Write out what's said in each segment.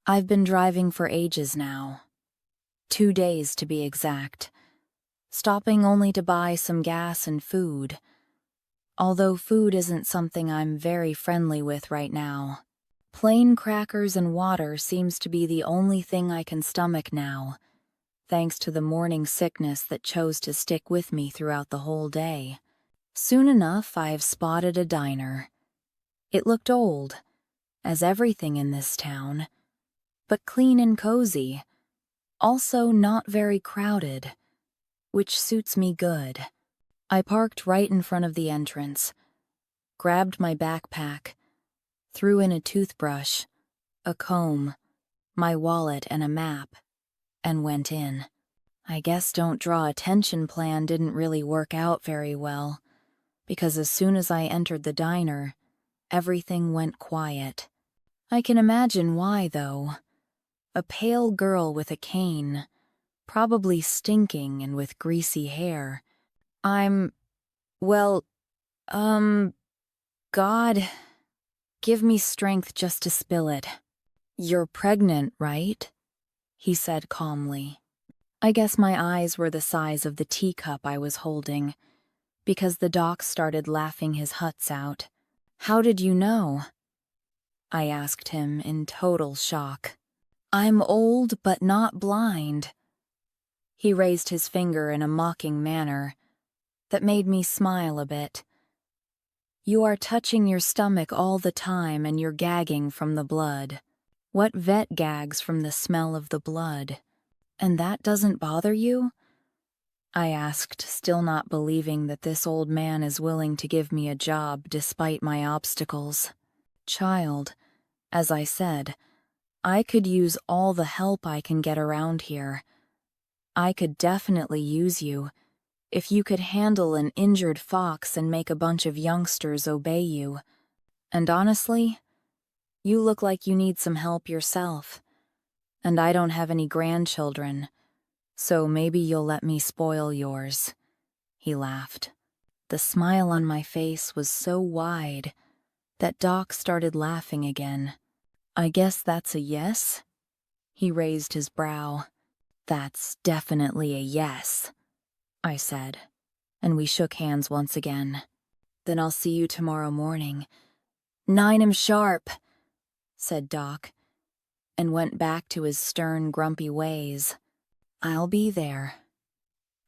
I've been driving for ages now. 2 days to be exact. Stopping only to buy some gas and food. Although food isn't something I'm very friendly with right now. Plain crackers and water seems to be the only thing I can stomach now, thanks to the morning sickness that chose to stick with me throughout the whole day. Soon enough, I've spotted a diner. It looked old, as everything in this town, but clean and cozy, also not very crowded, which suits me good. I parked right in front of the entrance, grabbed my backpack, threw in a toothbrush, a comb, my wallet, and a map, and went in. I guess don't draw attention plan didn't really work out very well, because as soon as I entered the diner, everything went quiet. I can imagine why, though. A pale girl with a cane, probably stinking and with greasy hair. Well, God, give me strength just to spill it. You're pregnant, right? He said calmly. I guess my eyes were the size of the teacup I was holding, because the doc started laughing his huts out. How did you know? I asked him in total shock. I'm old but not blind. He raised his finger in a mocking manner that made me smile a bit. You are touching your stomach all the time and you're gagging from the blood. What vet gags from the smell of the blood? And that doesn't bother you? I asked, still not believing that this old man is willing to give me a job despite my obstacles. Child, as I said, I could use all the help I can get around here. I could definitely use you, if you could handle an injured fox and make a bunch of youngsters obey you. And honestly, you look like you need some help yourself. And I don't have any grandchildren, so maybe you'll let me spoil yours. He laughed. The smile on my face was so wide that Doc started laughing again. I guess that's a yes? He raised his brow. That's definitely a yes, I said, and we shook hands once again. Then I'll see you tomorrow morning. 9 sharp, said Doc, and went back to his stern, grumpy ways. I'll be there.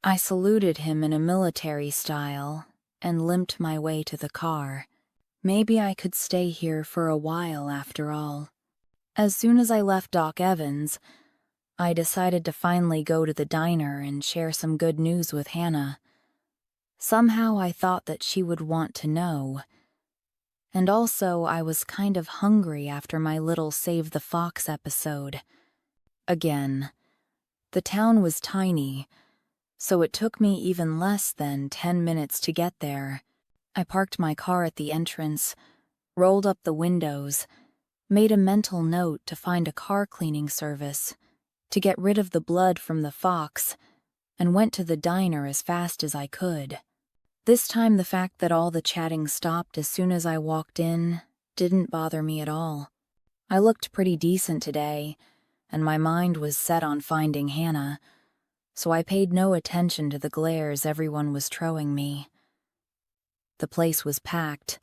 I saluted him in a military style and limped my way to the car. Maybe I could stay here for a while after all. As soon as I left Doc Evans, I decided to finally go to the diner and share some good news with Hannah. Somehow I thought that she would want to know. And also I was kind of hungry after my little Save the Fox episode. Again, the town was tiny, so it took me even less than 10 minutes to get there. I parked my car at the entrance, rolled up the windows, made a mental note to find a car cleaning service, to get rid of the blood from the fox, and went to the diner as fast as I could. This time the fact that all the chatting stopped as soon as I walked in didn't bother me at all. I looked pretty decent today, and my mind was set on finding Hannah, so I paid no attention to the glares everyone was throwing me. The place was packed,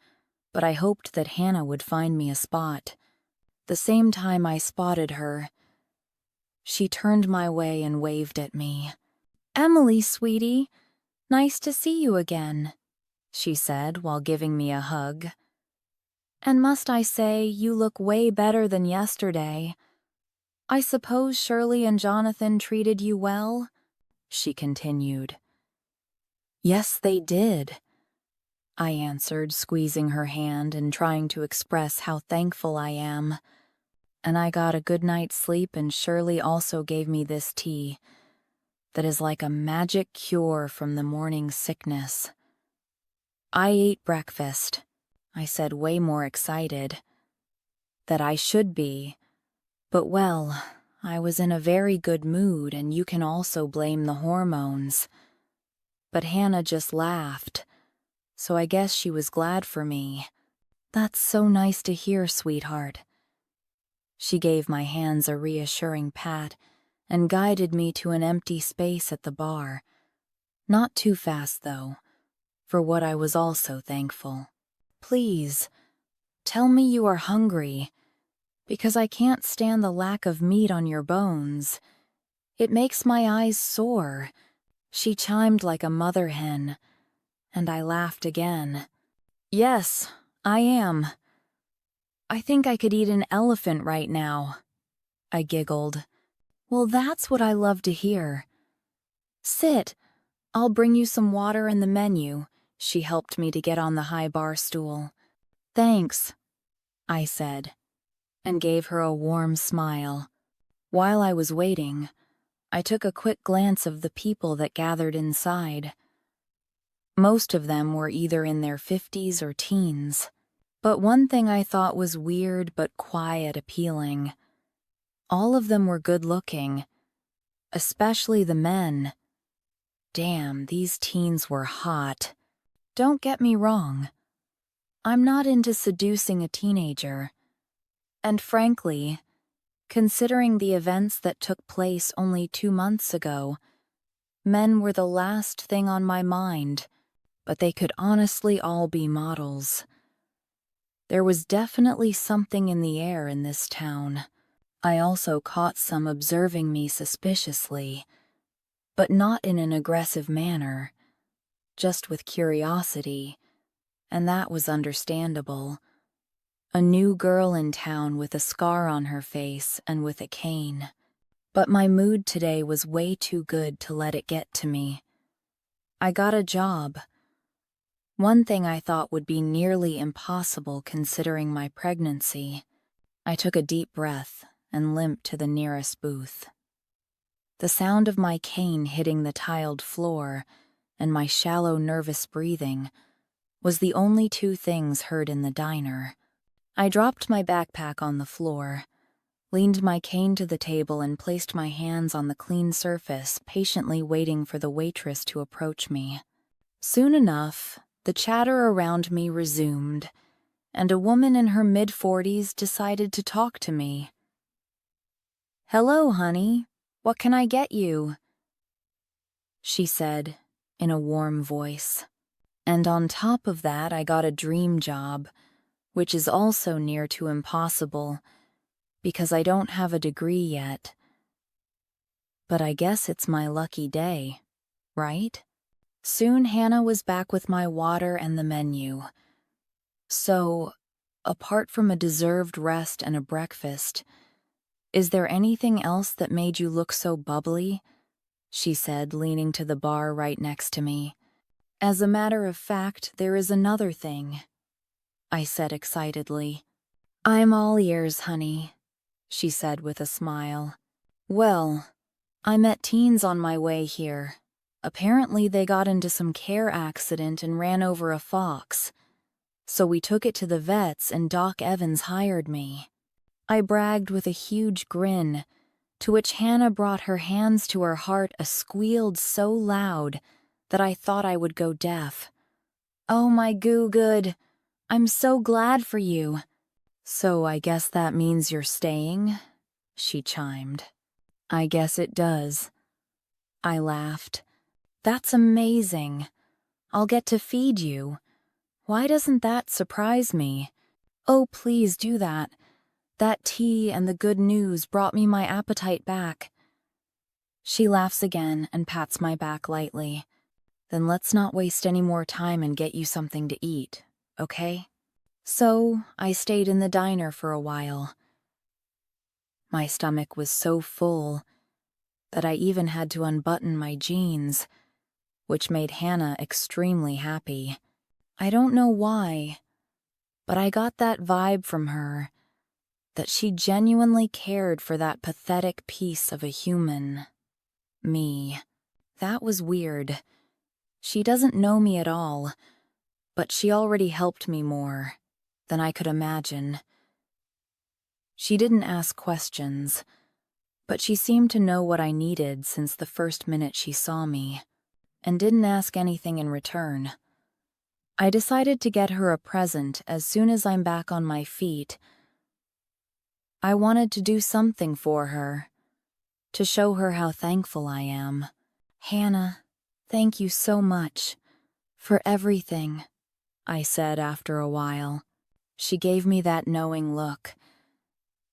but I hoped that Hannah would find me a spot. The same time I spotted her, she turned my way and waved at me. Emily, sweetie, nice to see you again, she said while giving me a hug. And must I say, you look way better than yesterday. I suppose Shirley and Jonathan treated you well? She continued. Yes, they did, I answered, squeezing her hand and trying to express how thankful I am. And I got a good night's sleep, and Shirley also gave me this tea that is like a magic cure from the morning sickness. I ate breakfast, I said, way more excited. That I should be, but well, I was in a very good mood, and you can also blame the hormones. But Hannah just laughed, so I guess she was glad for me. That's so nice to hear, sweetheart. She gave my hands a reassuring pat and guided me to an empty space at the bar. Not too fast, though, for what I was also thankful. Please, tell me you are hungry, because I can't stand the lack of meat on your bones. It makes my eyes sore. She chimed like a mother hen, and I laughed again. Yes, I am. I think I could eat an elephant right now. I giggled. Well, that's what I love to hear. Sit. I'll bring you some water and the menu. She helped me to get on the high bar stool. Thanks, I said, and gave her a warm smile. While I was waiting, I took a quick glance of the people that gathered inside. Most of them were either in their 50s or teens. But one thing I thought was weird but quiet appealing. All of them were good-looking, especially the men. Damn, these teens were hot. Don't get me wrong. I'm not into seducing a teenager. And frankly, considering the events that took place only 2 months ago, men were the last thing on my mind, but they could honestly all be models. There was definitely something in the air in this town. I also caught some observing me suspiciously, but not in an aggressive manner, just with curiosity, and that was understandable. A new girl in town with a scar on her face and with a cane. But my mood today was way too good to let it get to me. I got a job. One thing I thought would be nearly impossible considering my pregnancy. I took a deep breath and limped to the nearest booth. The sound of my cane hitting the tiled floor and my shallow, nervous breathing was the only two things heard in the diner. I dropped my backpack on the floor, leaned my cane to the table and placed my hands on the clean surface, patiently waiting for the waitress to approach me. Soon enough, the chatter around me resumed, and a woman in her mid-40s decided to talk to me. "Hello, honey. What can I get you?" she said in a warm voice. And on top of that, I got a dream job, which is also near to impossible, because I don't have a degree yet. But I guess it's my lucky day, right? Soon Hannah was back with my water and the menu. So, apart from a deserved rest and a breakfast, is there anything else that made you look so bubbly? She said, leaning to the bar right next to me. As a matter of fact, there is another thing, I said excitedly. I'm all ears, honey, she said with a smile. Well, I met teens on my way here. Apparently they got into some care accident and ran over a fox. So we took it to the vets and Doc Evans hired me. I bragged with a huge grin, to which Hannah brought her hands to her heart and squealed so loud that I thought I would go deaf. Oh my good. I'm so glad for you. So I guess that means you're staying? She chimed. I guess it does. I laughed. That's amazing. I'll get to feed you. Why doesn't that surprise me? Oh, please do that. That tea and the good news brought me my appetite back. She laughs again and pats my back lightly. Then let's not waste any more time and get you something to eat, okay? So I stayed in the diner for a while. My stomach was so full that I even had to unbutton my jeans, which made Hannah extremely happy. I don't know why, but I got that vibe from her, that she genuinely cared for that pathetic piece of a human. Me. That was weird. She doesn't know me at all, but she already helped me more than I could imagine. She didn't ask questions, but she seemed to know what I needed since the first minute she saw me, and didn't ask anything in return. I decided to get her a present as soon as I'm back on my feet. I wanted to do something for her, to show her how thankful I am. Hannah, thank you so much for everything, I said after a while. She gave me that knowing look,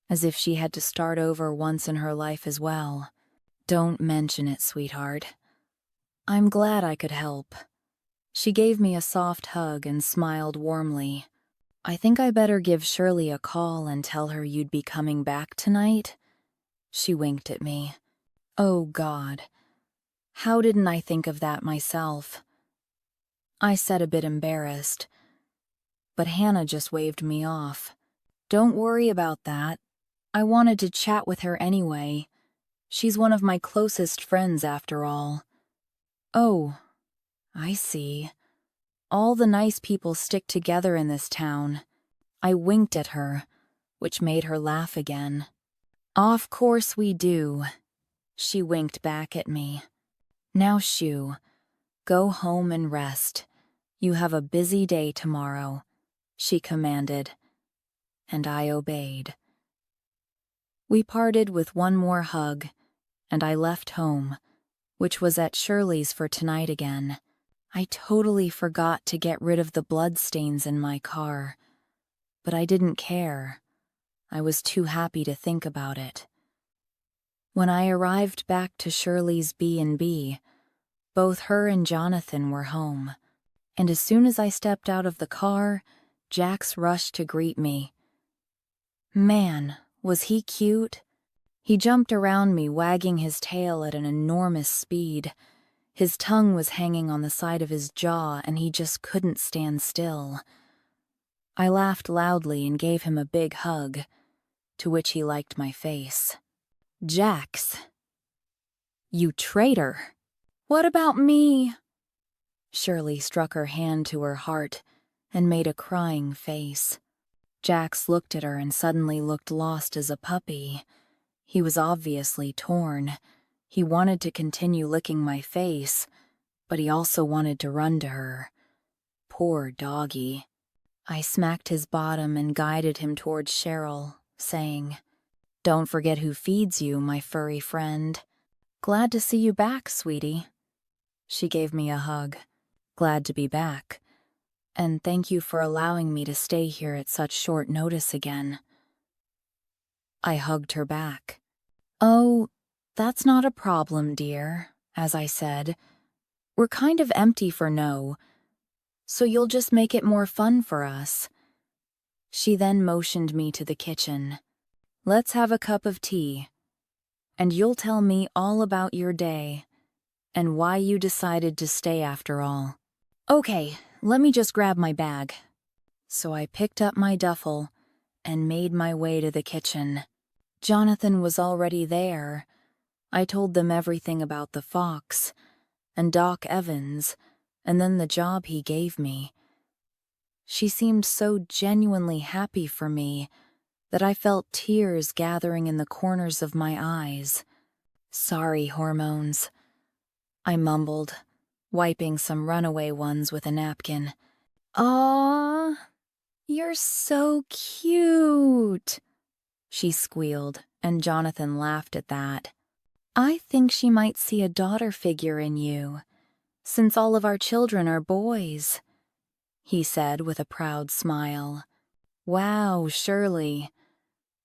as if she had to start over once in her life as well. Don't mention it, sweetheart. I'm glad I could help. She gave me a soft hug and smiled warmly. I think I better give Shirley a call and tell her you'd be coming back tonight. She winked at me. Oh, God. How didn't I think of that myself? I said, a bit embarrassed, but Hannah just waved me off. Don't worry about that. I wanted to chat with her anyway. She's one of my closest friends after all. Oh, I see. All the nice people stick together in this town. I winked at her, which made her laugh again. Of course we do. She winked back at me. Now, shoo, go home and rest. You have a busy day tomorrow, she commanded, and I obeyed. We parted with one more hug, and I left home, which was at Shirley's for tonight again. I totally forgot to get rid of the bloodstains in my car, but I didn't care. I was too happy to think about it. When I arrived back to Shirley's B&B, both her and Jonathan were home, and as soon as I stepped out of the car, Jax rushed to greet me. Man, was he cute? He jumped around me, wagging his tail at an enormous speed. His tongue was hanging on the side of his jaw, and he just couldn't stand still. I laughed loudly and gave him a big hug, to which he liked my face. Jax, you traitor! What about me? Shirley struck her hand to her heart and made a crying face. Jax looked at her and suddenly looked lost as a puppy. He was obviously torn. He wanted to continue licking my face, but he also wanted to run to her. Poor doggy. I smacked his bottom and guided him towards Cheryl, saying, Don't forget who feeds you, my furry friend. Glad to see you back, sweetie. She gave me a hug. Glad to be back. And thank you for allowing me to stay here at such short notice again. I hugged her back. Oh, that's not a problem, dear, as I said. We're kind of empty for no, so you'll just make it more fun for us. She then motioned me to the kitchen. Let's have a cup of tea, and you'll tell me all about your day and why you decided to stay after all. Okay, let me just grab my bag. So I picked up my duffel and made my way to the kitchen. Jonathan was already there. I told them everything about the fox and Doc Evans, and then the job he gave me. She seemed so genuinely happy for me that I felt tears gathering in the corners of my eyes. Sorry, hormones, I mumbled, wiping some runaway ones with a napkin. Aw, you're so cute, she squealed, and Jonathan laughed at that. I think she might see a daughter figure in you, since all of our children are boys, he said with a proud smile. Wow, Shirley.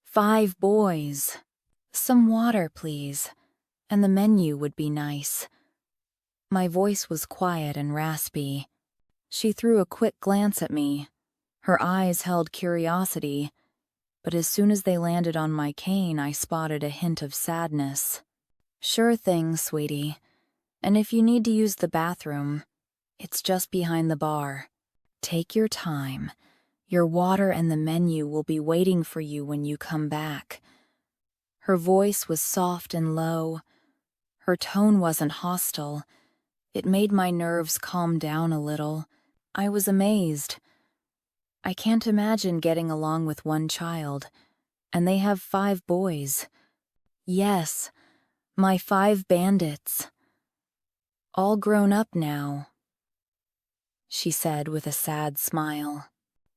5 boys. Some water, please, and the menu would be nice. My voice was quiet and raspy. She threw a quick glance at me. Her eyes held curiosity, but as soon as they landed on my cane, I spotted a hint of sadness. Sure thing, sweetie. And if you need to use the bathroom, it's just behind the bar. Take your time. Your water and the menu will be waiting for you when you come back. Her voice was soft and low. Her tone wasn't hostile. It made my nerves calm down a little. I was amazed. I can't imagine getting along with one child, and they have 5 boys. Yes, my 5 bandits. All grown up now, she said with a sad smile.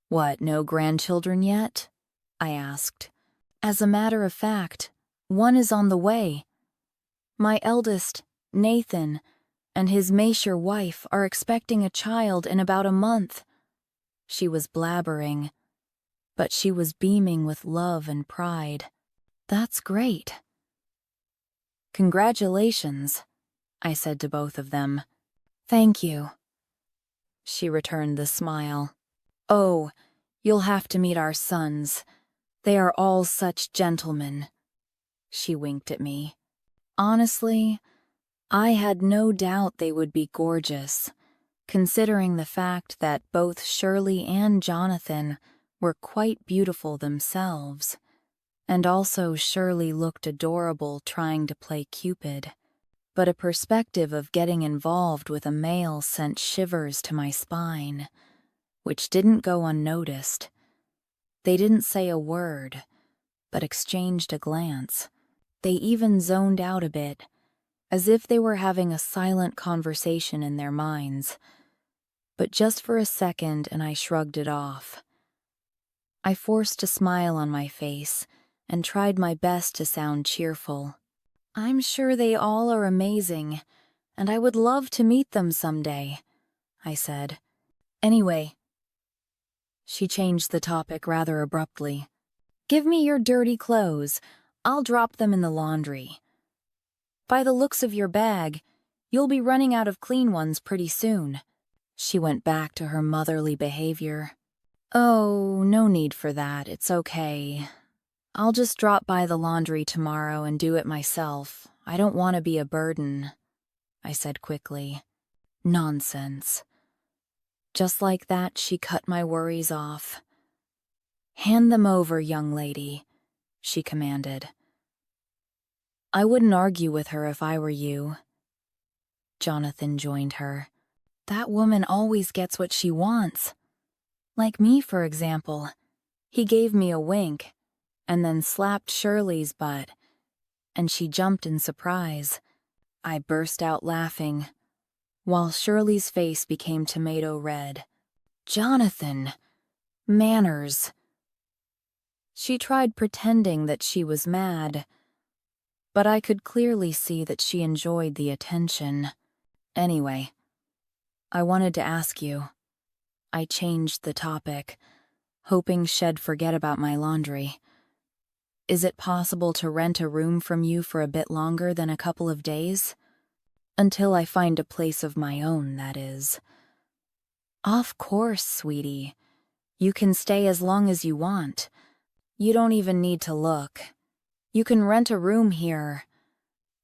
What, no grandchildren yet? I asked. As a matter of fact, one is on the way. My eldest, Nathan, and his Maysher wife are expecting a child in about a month. She was blabbering, but she was beaming with love and pride. That's great. Congratulations, I said to both of them. Thank you. She returned the smile. Oh, you'll have to meet our sons. They are all such gentlemen. She winked at me. Honestly, I had no doubt they would be gorgeous, considering the fact that both Shirley and Jonathan were quite beautiful themselves, and also Shirley looked adorable trying to play Cupid. But a perspective of getting involved with a male sent shivers to my spine, which didn't go unnoticed. They didn't say a word, but exchanged a glance. They even zoned out a bit, as if they were having a silent conversation in their minds. But just for a second, and I shrugged it off. I forced a smile on my face and tried my best to sound cheerful. I'm sure they all are amazing, and I would love to meet them someday, I said. Anyway, she changed the topic rather abruptly. Give me your dirty clothes. I'll drop them in the laundry. By the looks of your bag, you'll be running out of clean ones pretty soon. She went back to her motherly behavior. Oh, no need for that. It's okay. I'll just drop by the laundry tomorrow and do it myself. I don't want to be a burden, I said quickly. Nonsense. Just like that, she cut my worries off. Hand them over, young lady, she commanded. I wouldn't argue with her if I were you. Jonathan joined her. That woman always gets what she wants. Like me, for example. He gave me a wink, and then slapped Shirley's butt, and she jumped in surprise. I burst out laughing, while Shirley's face became tomato red. Jonathan! Manners! She tried pretending that she was mad, but I could clearly see that she enjoyed the attention. Anyway, I wanted to ask you. I changed the topic, hoping she'd forget about my laundry. Is it possible to rent a room from you for a bit longer than a couple of days? Until I find a place of my own, that is. Of course, sweetie. You can stay as long as you want. You don't even need to look. You can rent a room here.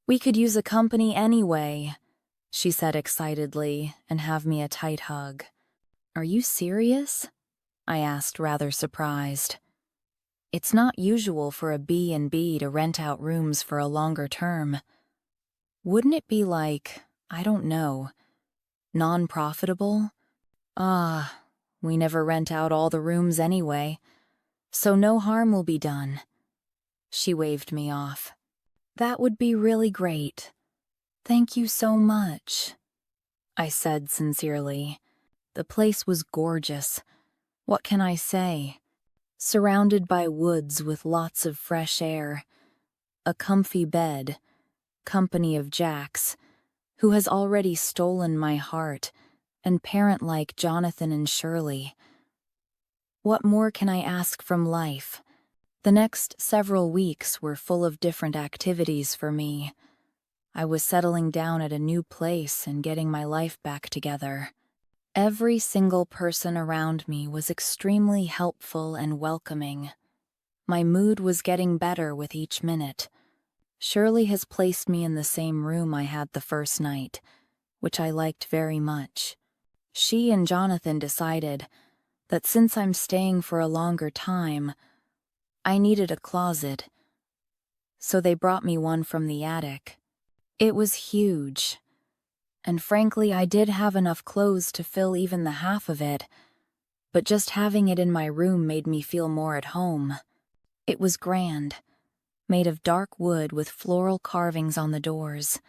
We could use a company anyway, she said excitedly, and have me a tight hug. Are you serious? I asked, rather surprised. It's not usual for a B&B to rent out rooms for a longer term. Wouldn't it be like, I don't know, non-profitable? We never rent out all the rooms anyway, so no harm will be done. She waved me off. That would be really great. Thank you so much, I said sincerely. The place was gorgeous. What can I say? Surrounded by woods with lots of fresh air, a comfy bed, company of Jacks, who has already stolen my heart, and parent-like Jonathan and Shirley. What more can I ask from life? The next several weeks were full of different activities for me. I was settling down at a new place and getting my life back together. Every single person around me was extremely helpful and welcoming. My mood was getting better with each minute. Shirley has placed me in the same room I had the first night, which I liked very much. She and Jonathan decided that since I'm staying for a longer time, I needed a closet, so they brought me one from the attic. It was huge, and frankly, I did have enough clothes to fill even the half of it, but just having it in my room made me feel more at home. It was grand, made of dark wood with floral carvings on the doors.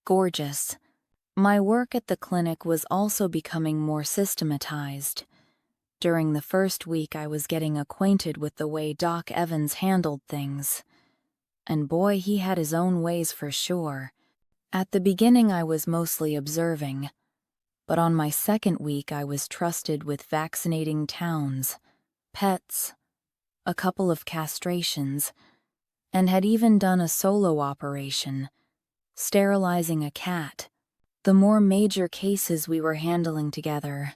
Gorgeous. My work at the clinic was also becoming more systematized. During the first week, I was getting acquainted with the way Doc Evans handled things. And boy, he had his own ways for sure. At the beginning, I was mostly observing. But on my second week, I was trusted with vaccinating towns, pets, a couple of castrations, and had even done a solo operation, sterilizing a cat. The more major cases we were handling together,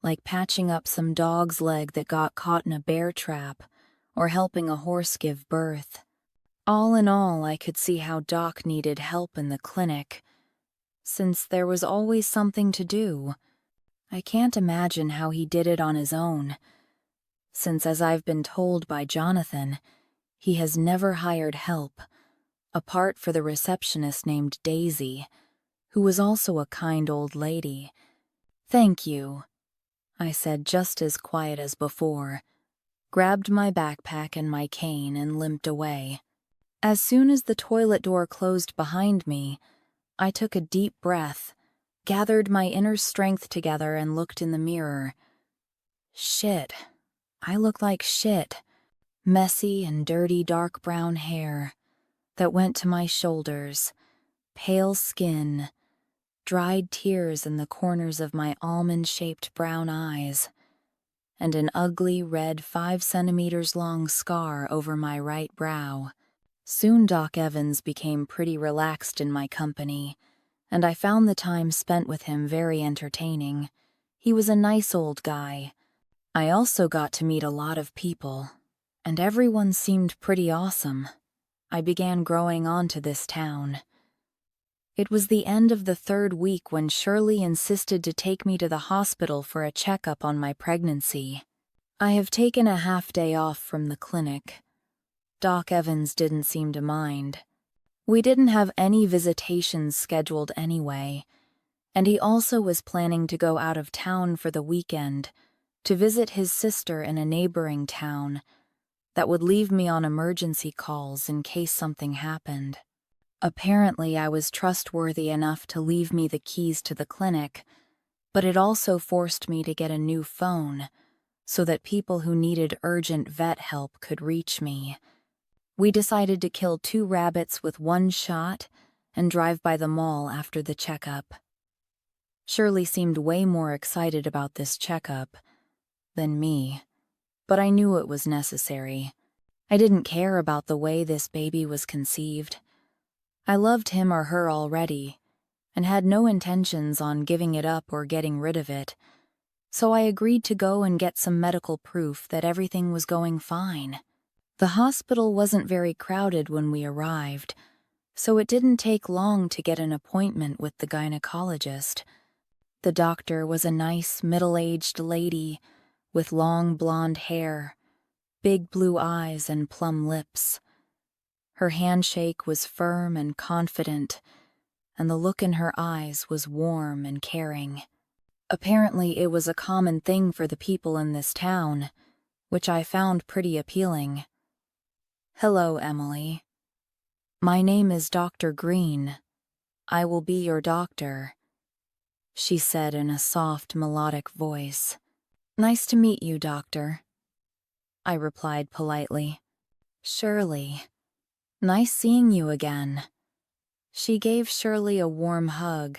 like patching up some dog's leg that got caught in a bear trap, or helping a horse give birth. All in all, I could see how Doc needed help in the clinic, since there was always something to do. I can't imagine how he did it on his own, since as I've been told by Jonathan, he has never hired help, apart for the receptionist named Daisy, who was also a kind old lady. "Thank you," I said just as quiet as before, grabbed my backpack and my cane and limped away. As soon as the toilet door closed behind me, I took a deep breath, gathered my inner strength together and looked in the mirror. Shit. I look like shit. Messy and dirty dark brown hair that went to my shoulders, pale skin, dried tears in the corners of my almond-shaped brown eyes, and an ugly red 5 centimeters long scar over my right brow. Soon Doc Evans became pretty relaxed in my company, and I found the time spent with him very entertaining. He was a nice old guy. I also got to meet a lot of people, and everyone seemed pretty awesome. I began growing onto this town. It was the end of the 3rd week when Shirley insisted to take me to the hospital for a checkup on my pregnancy. I have taken a half-day off from the clinic. Doc Evans didn't seem to mind. We didn't have any visitations scheduled anyway, and he also was planning to go out of town for the weekend to visit his sister in a neighboring town that would leave me on emergency calls in case something happened. Apparently, I was trustworthy enough to leave me the keys to the clinic, but it also forced me to get a new phone so that people who needed urgent vet help could reach me. We decided to kill 2 rabbits with 1 shot and drive by the mall after the checkup. Shirley seemed way more excited about this checkup than me, but I knew it was necessary. I didn't care about the way this baby was conceived. I loved him or her already, and had no intentions on giving it up or getting rid of it, so I agreed to go and get some medical proof that everything was going fine. The hospital wasn't very crowded when we arrived, so it didn't take long to get an appointment with the gynecologist. The doctor was a nice, middle-aged lady with long blonde hair, big blue eyes, and plum lips. Her handshake was firm and confident, and the look in her eyes was warm and caring. Apparently, it was a common thing for the people in this town, which I found pretty appealing. "Hello, Emily. My name is Dr. Green. I will be your doctor," she said in a soft, melodic voice. "Nice to meet you, doctor," I replied politely. "Shirley. Nice seeing you again." She gave Shirley a warm hug.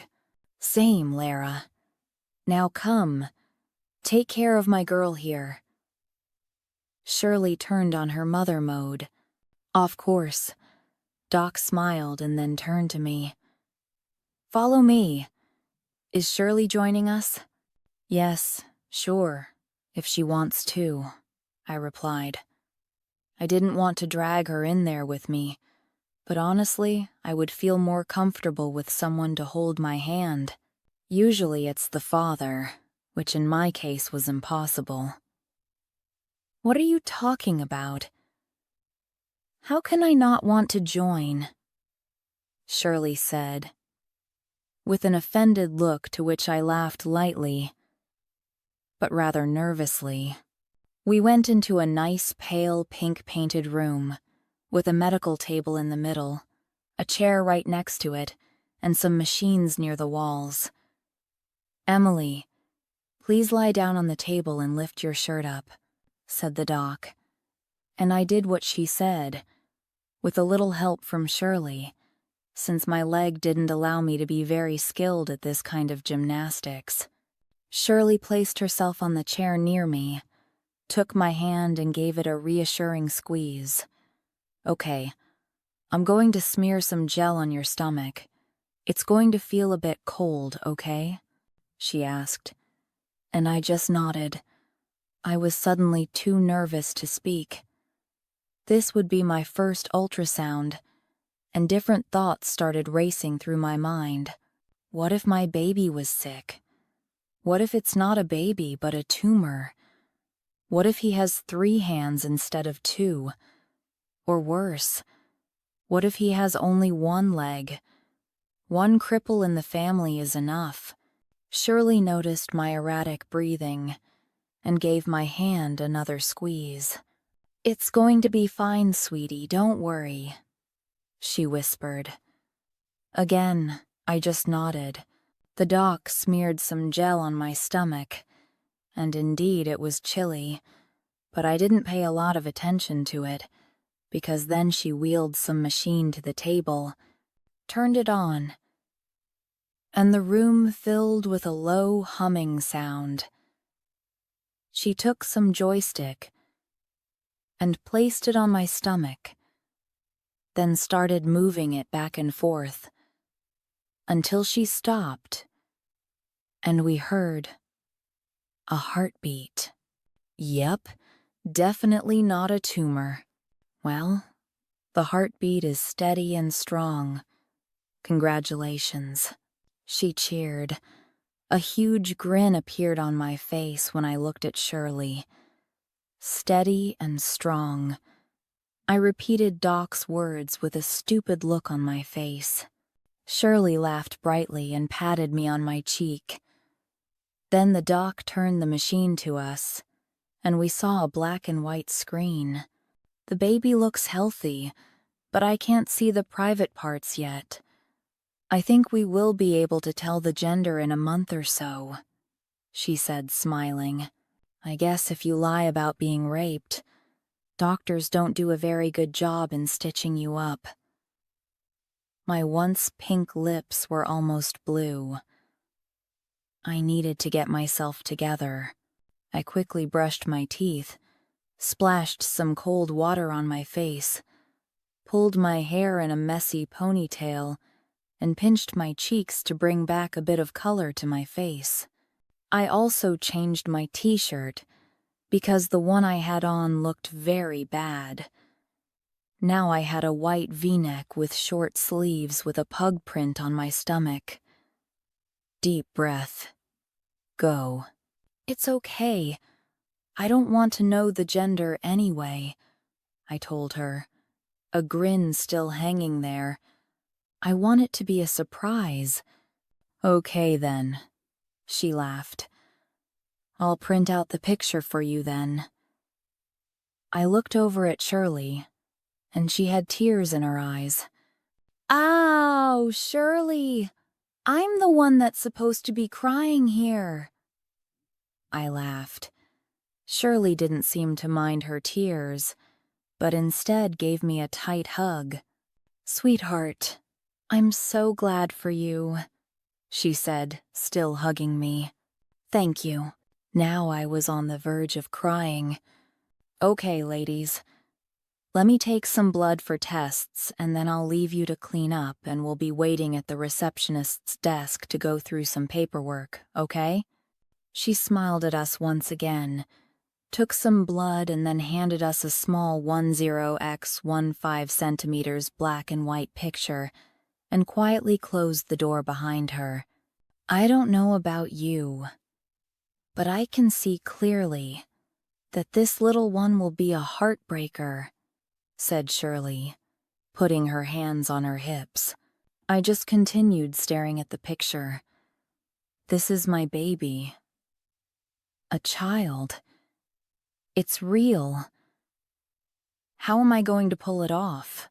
"Same, Lara. Now come. Take care of my girl here." Shirley turned on her mother mode. "Of course." Doc smiled and then turned to me. "Follow me. Is Shirley joining us?" "Yes, sure, if she wants to," I replied. I didn't want to drag her in there with me, but honestly, I would feel more comfortable with someone to hold my hand. Usually it's the father, which in my case was impossible. "What are you talking about? How can I not want to join?" Shirley said, with an offended look to which I laughed lightly, but rather nervously. We went into a nice pale pink-painted room, with a medical table in the middle, a chair right next to it, and some machines near the walls. "Emily, Please lie down on the table and lift your shirt up, said the doc. And I did what she said, with a little help from Shirley, since my leg didn't allow me to be very skilled at this kind of gymnastics. Shirley placed herself on the chair near me, took my hand and gave it a reassuring squeeze. Okay, I'm going to smear some gel on your stomach. It's going to feel a bit cold, okay? She asked, and I just nodded. I was suddenly too nervous to speak. This would be my first ultrasound, and different thoughts started racing through my mind. What if my baby was sick? What if it's not a baby but a tumor? What if he has 3 hands instead of 2? Or worse, what if he has only 1 leg? 1 cripple in the family is enough. Shirley noticed my erratic breathing and gave my hand another squeeze. It's going to be fine, sweetie, don't worry, she whispered. Again, I just nodded. The doc smeared some gel on my stomach, and indeed it was chilly, but I didn't pay a lot of attention to it, because then she wheeled some machine to the table, turned it on, and the room filled with a low humming sound. She took some joystick and placed it on my stomach, then started moving it back and forth until she stopped, and we heard a heartbeat. Yep, definitely not a tumor. Well, the heartbeat is steady and strong. Congratulations. She cheered. A huge grin appeared on my face when I looked at Shirley. Steady and strong. I repeated Doc's words with a stupid look on my face. Shirley laughed brightly and patted me on my cheek. Then the doc turned the machine to us, and we saw a black and white screen. The baby looks healthy, but I can't see the private parts yet. I think we will be able to tell the gender in a month or so, she said, smiling. I guess if you lie about being raped, doctors don't do a very good job in stitching you up. My once pink lips were almost blue. I needed to get myself together. I quickly brushed my teeth, splashed some cold water on my face, pulled my hair in a messy ponytail, and pinched my cheeks to bring back a bit of color to my face. I also changed my t-shirt because the one I had on looked very bad. Now I had a white V-neck with short sleeves with a pug print on my stomach. Deep breath. Go. It's okay. I don't want to know the gender anyway, I told her, a grin still hanging there. I want it to be a surprise. Okay then, she laughed. I'll print out the picture for you then. I looked over at Shirley, and she had tears in her eyes. Ow, Shirley! I'm the one that's supposed to be crying here. I laughed. Shirley didn't seem to mind her tears, but instead gave me a tight hug. Sweetheart, I'm so glad for you, she said, still hugging me. Thank you. Now I was on the verge of crying. Okay, ladies. Let me take some blood for tests, and then I'll leave you to clean up, and we'll be waiting at the receptionist's desk to go through some paperwork, okay? She smiled at us once again, took some blood, and then handed us a small 10x15 centimeters black and white picture, and quietly closed the door behind her. I don't know about you, but I can see clearly that this little one will be a heartbreaker, said Shirley, putting her hands on her hips. I just continued staring at the picture. This is my baby. A child. It's real. How am I going to pull it off?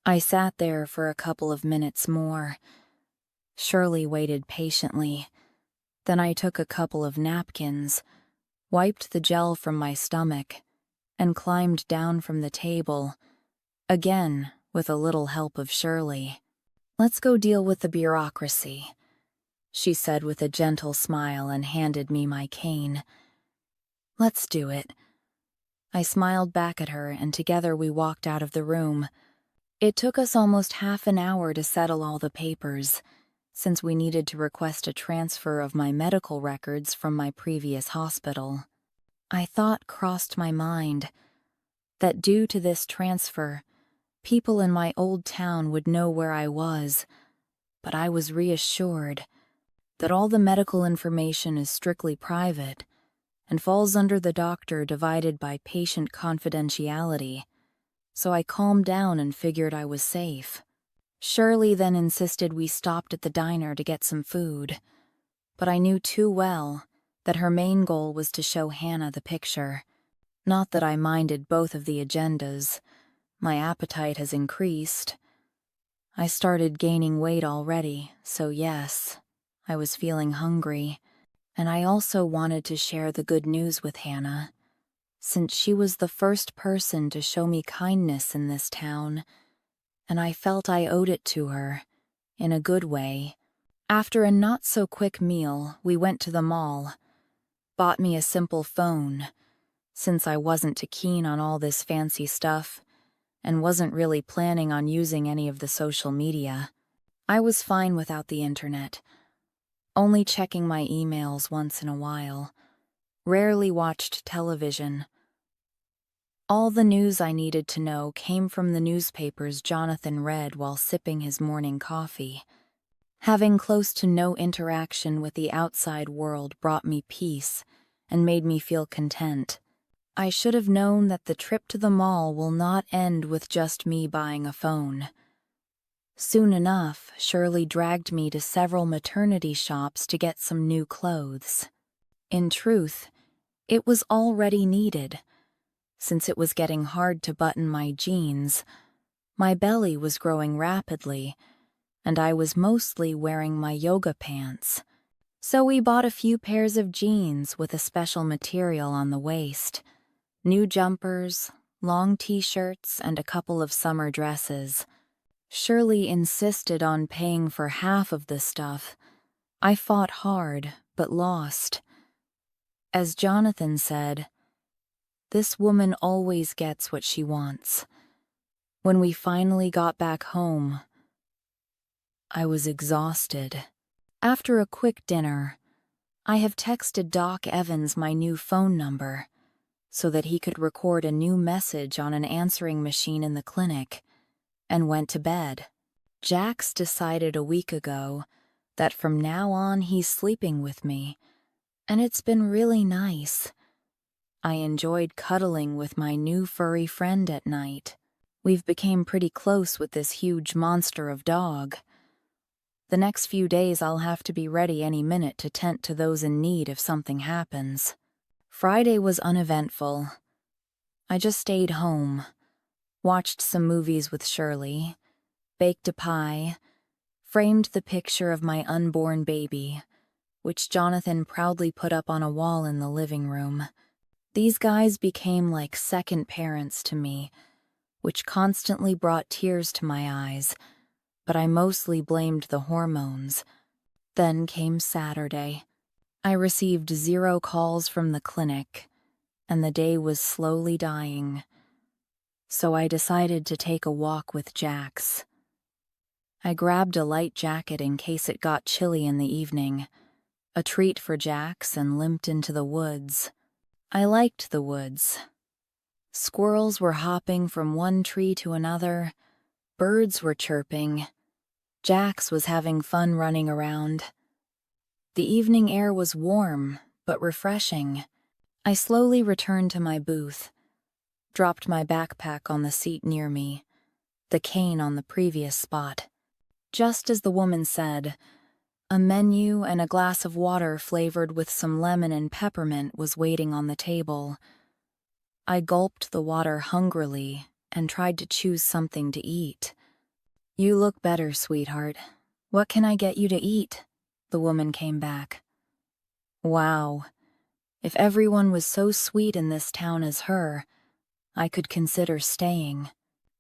I sat there for a couple of minutes more. Shirley waited patiently. Then I took a couple of napkins, wiped the gel from my stomach, and climbed down from the table, again with a little help of Shirley. "Let's go deal with the bureaucracy," she said with a gentle smile and handed me my cane. "Let's do it." I smiled back at her, and together we walked out of the room. It took us almost half an hour to settle all the papers, since we needed to request a transfer of my medical records from my previous hospital. I thought crossed my mind that due to this transfer, people in my old town would know where I was, but I was reassured that all the medical information is strictly private and falls under the doctor divided by patient confidentiality, so I calmed down and figured I was safe. Shirley then insisted we stopped at the diner to get some food, but I knew too well that her main goal was to show Hannah the picture. Not that I minded both of the agendas. My appetite has increased. I started gaining weight already, so yes, I was feeling hungry, and I also wanted to share the good news with Hannah, since she was the first person to show me kindness in this town, and I felt I owed it to her, in a good way. After a not-so-quick meal, we went to the mall, bought me a simple phone, since I wasn't too keen on all this fancy stuff, and wasn't really planning on using any of the social media. I was fine without the internet, only checking my emails once in a while, rarely watched television. All the news I needed to know came from the newspapers Jonathan read while sipping his morning coffee. Having close to no interaction with the outside world brought me peace and made me feel content. I should have known that the trip to the mall will not end with just me buying a phone. Soon enough, Shirley dragged me to several maternity shops to get some new clothes. In truth, it was already needed. Since it was getting hard to button my jeans, my belly was growing rapidly, and I was mostly wearing my yoga pants. So we bought a few pairs of jeans with a special material on the waist, new jumpers, long t-shirts, and a couple of summer dresses. Shirley insisted on paying for half of the stuff. I fought hard, but lost. As Jonathan said, this woman always gets what she wants. When we finally got back home, I was exhausted. After a quick dinner, I have texted Doc Evans my new phone number so that he could record a new message on an answering machine in the clinic, and went to bed. Jax decided a week ago that from now on he's sleeping with me, and it's been really nice. I enjoyed cuddling with my new furry friend at night. We've become pretty close with this huge monster of dog. The next few days I'll have to be ready any minute to tend to those in need if something happens. Friday was uneventful. I just stayed home, watched some movies with Shirley, baked a pie, framed the picture of my unborn baby, which Jonathan proudly put up on a wall in the living room. These guys became like second parents to me, which constantly brought tears to my eyes, but I mostly blamed the hormones. Then came Saturday. I received 0 calls from the clinic, and the day was slowly dying. So I decided to take a walk with Jax. I grabbed a light jacket in case it got chilly in the evening, a treat for Jax, and limped into the woods. I liked the woods. Squirrels were hopping from one tree to another, birds were chirping, Jax was having fun running around. The evening air was warm, but refreshing. I slowly returned to my booth, dropped my backpack on the seat near me, the cane on the previous spot. Just as the woman said, a menu and a glass of water flavored with some lemon and peppermint was waiting on the table. I gulped the water hungrily and tried to choose something to eat. "You look better, sweetheart. What can I get you to eat?" the woman came back. Wow, if everyone was so sweet in this town as her, I could consider staying.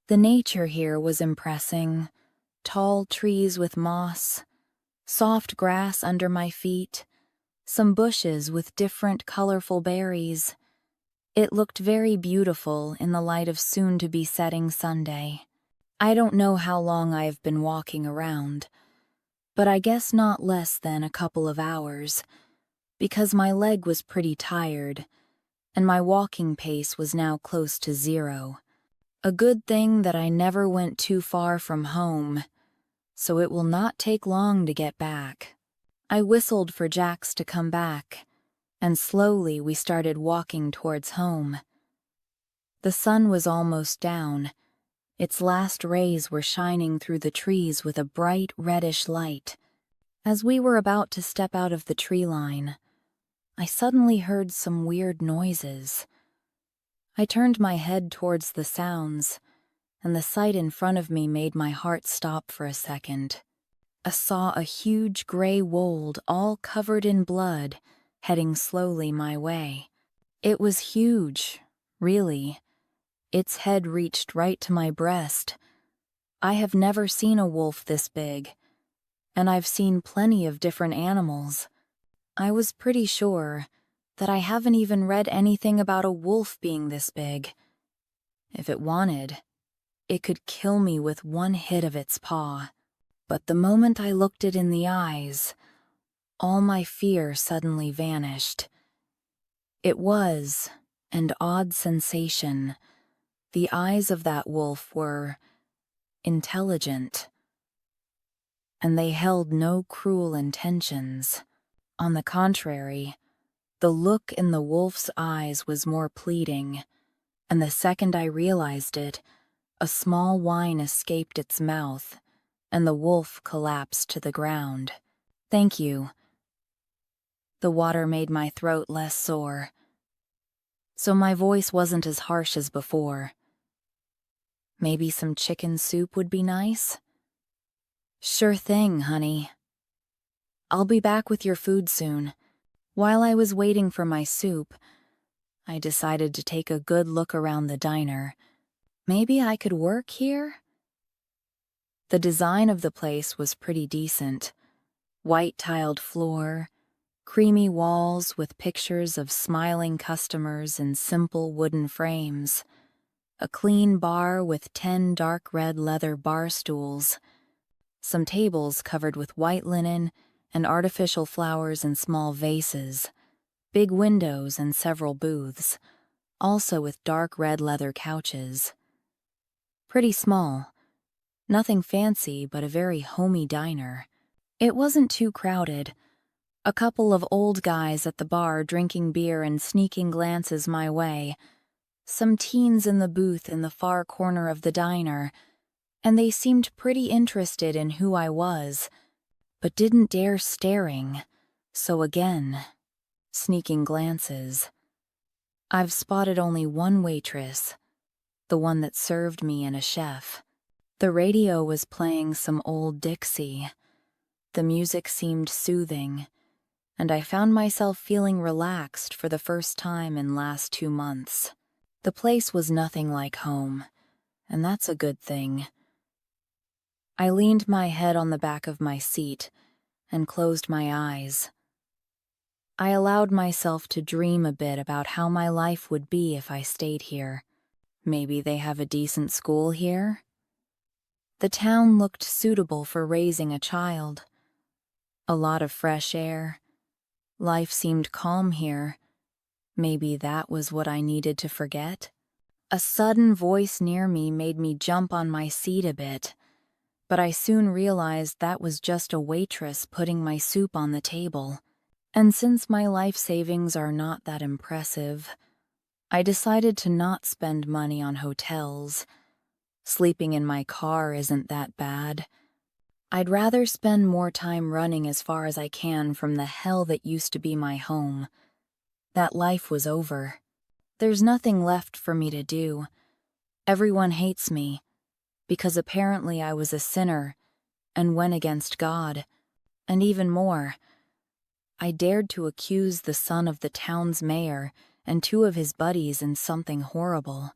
The nature here was impressing. Tall trees with moss, soft grass under my feet, some bushes with different colorful berries. It looked very beautiful in the light of soon-to-be setting Sunday. I don't know how long I have been walking around, but I guess not less than a couple of hours, because my leg was pretty tired, and my walking pace was now close to 0. A good thing that I never went too far from home, so it will not take long to get back. I whistled for Jax to come back, and slowly we started walking towards home. The sun was almost down. Its last rays were shining through the trees with a bright reddish light. As we were about to step out of the tree line, I suddenly heard some weird noises. I turned my head towards the sounds, and the sight in front of me made my heart stop for a second. I saw a huge gray wold all covered in blood, heading slowly my way. It was huge, really. Its head reached right to my breast. I have never seen a wolf this big, and I've seen plenty of different animals. I was pretty sure that I haven't even read anything about a wolf being this big. If it wanted, it could kill me with one hit of its paw. But the moment I looked it in the eyes, all my fear suddenly vanished. It was an odd sensation. The eyes of that wolf were intelligent, and they held no cruel intentions. On the contrary, the look in the wolf's eyes was more pleading, and the second I realized it, a small whine escaped its mouth, and the wolf collapsed to the ground. Thank you. The water made my throat less sore, so my voice wasn't as harsh as before. Maybe some chicken soup would be nice? Sure thing, honey. I'll be back with your food soon. While I was waiting for my soup, I decided to take a good look around the diner. Maybe I could work here? The design of the place was pretty decent. White tiled floor, creamy walls with pictures of smiling customers in simple wooden frames, a clean bar with 10 dark red leather bar stools, some tables covered with white linen and artificial flowers in small vases, big windows and several booths, also with dark red leather couches. Pretty small. Nothing fancy, but a very homey diner. It wasn't too crowded. A couple of old guys at the bar drinking beer and sneaking glances my way. Some teens in the booth in the far corner of the diner, and they seemed pretty interested in who I was, but didn't dare staring. So again, sneaking glances. I've spotted only one waitress, the one that served me and a chef. The radio was playing some old Dixie. The music seemed soothing, and I found myself feeling relaxed for the first time in last 2 months. The place was nothing like home, and that's a good thing. I leaned my head on the back of my seat and closed my eyes. I allowed myself to dream a bit about how my life would be if I stayed here. Maybe they have a decent school here? The town looked suitable for raising a child. A lot of fresh air. Life seemed calm here. Maybe that was what I needed to forget. A sudden voice near me made me jump on my seat a bit, but I soon realized that was just a waitress putting my soup on the table. And since my life savings are not that impressive, I decided to not spend money on hotels. Sleeping in my car isn't that bad. I'd rather spend more time running as far as I can from the hell that used to be my home. That life was over. There's nothing left for me to do. Everyone hates me, because apparently I was a sinner and went against God. And even more, I dared to accuse the son of the town's mayor and two of his buddies in something horrible.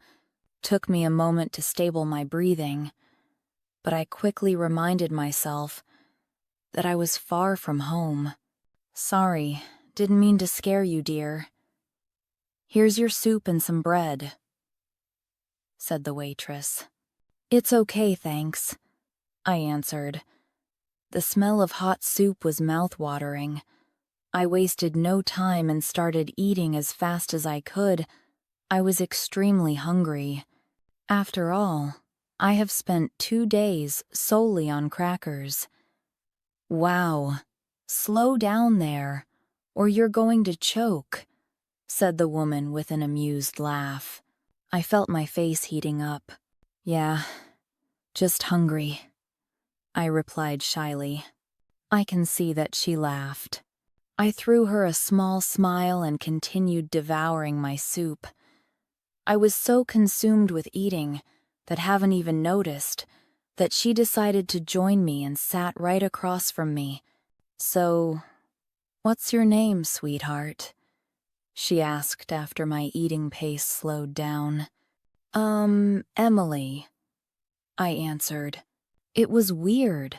Took me a moment to stable my breathing, but I quickly reminded myself that I was far from home. Sorry, didn't mean to scare you, dear. Here's your soup and some bread, said the waitress. It's okay, thanks, I answered. The smell of hot soup was mouth-watering. I wasted no time and started eating as fast as I could. I was extremely hungry. After all, I have spent 2 days solely on crackers. Wow, slow down there, or you're going to choke, said the woman with an amused laugh. I felt my face heating up. Yeah, just hungry, I replied shyly. I can see that she laughed. I threw her a small smile and continued devouring my soup. I was so consumed with eating that haven't even noticed that she decided to join me and sat right across from me. So, what's your name, sweetheart? She asked after my eating pace slowed down. Emily, I answered. It was weird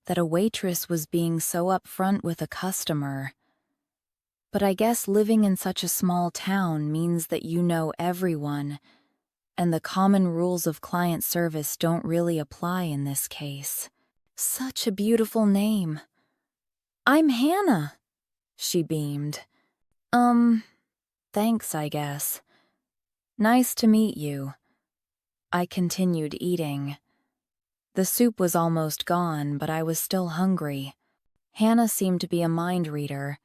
that a waitress was being so upfront with a customer. But I guess living in such a small town means that you know everyone, and the common rules of client service don't really apply in this case. Such a beautiful name. I'm Hannah, she beamed. Thanks, I guess. Nice to meet you. I continued eating. The soup was almost gone, but I was still hungry. Hannah seemed to be a mind reader,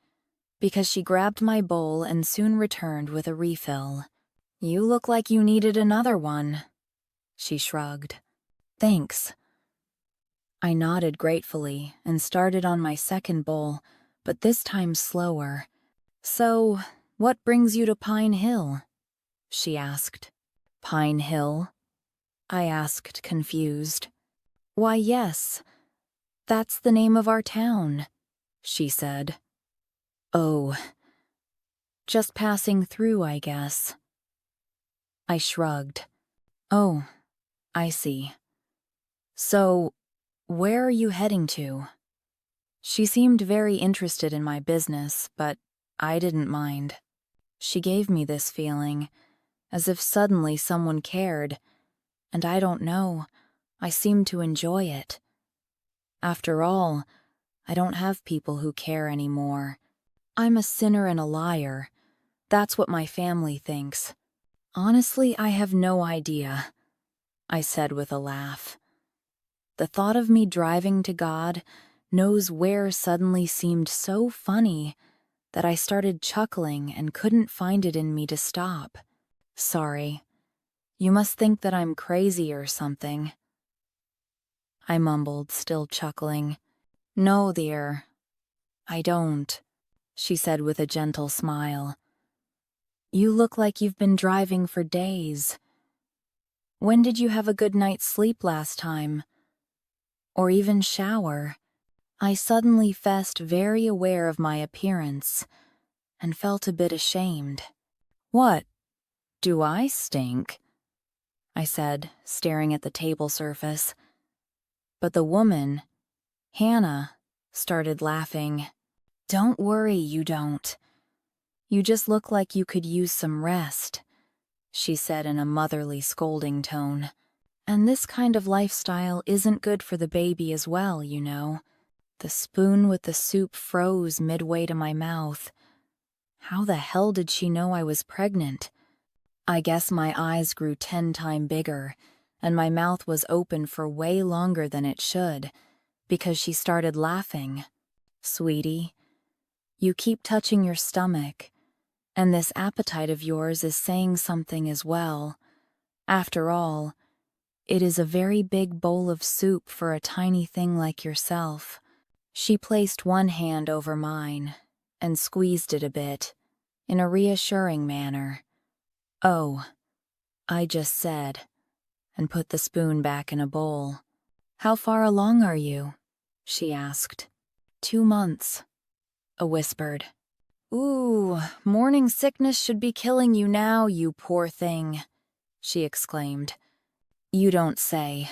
because she grabbed my bowl and soon returned with a refill. You look like you needed another one, she shrugged. Thanks. I nodded gratefully and started on my second bowl, but this time slower. So, what brings you to Pine Hill? She asked. Pine Hill? I asked, confused. Why, yes, that's the name of our town, she said. Oh, just passing through, I guess. I shrugged. Oh, I see. So, where are you heading to? She seemed very interested in my business, but I didn't mind. She gave me this feeling, as if suddenly someone cared, and I don't know, I seemed to enjoy it. After all, I don't have people who care anymore. I'm a sinner and a liar. That's what my family thinks. Honestly, I have no idea, I said with a laugh. The thought of me driving to God knows where suddenly seemed so funny that I started chuckling and couldn't find it in me to stop. Sorry. You must think that I'm crazy or something. I mumbled, still chuckling. No, dear, I don't, she said with a gentle smile. You look like you've been driving for days. When did you have a good night's sleep last time? Or even shower? I suddenly felt very aware of my appearance and felt a bit ashamed. What? Do I stink? I said, staring at the table surface. But the woman, Hannah, started laughing. Don't worry, you don't. You just look like you could use some rest, she said in a motherly scolding tone. And this kind of lifestyle isn't good for the baby as well, you know. The spoon with the soup froze midway to my mouth. How the hell did she know I was pregnant? I guess my eyes grew 10 times bigger, and my mouth was open for way longer than it should, because she started laughing. Sweetie, you keep touching your stomach, and this appetite of yours is saying something as well. After all, it is a very big bowl of soup for a tiny thing like yourself. She placed one hand over mine and squeezed it a bit, in a reassuring manner. Oh, I just said, and put the spoon back in a bowl. How far along are you? She asked. 2 months. whispered. Ooh, morning sickness should be killing you now, you poor thing, she exclaimed. You don't say.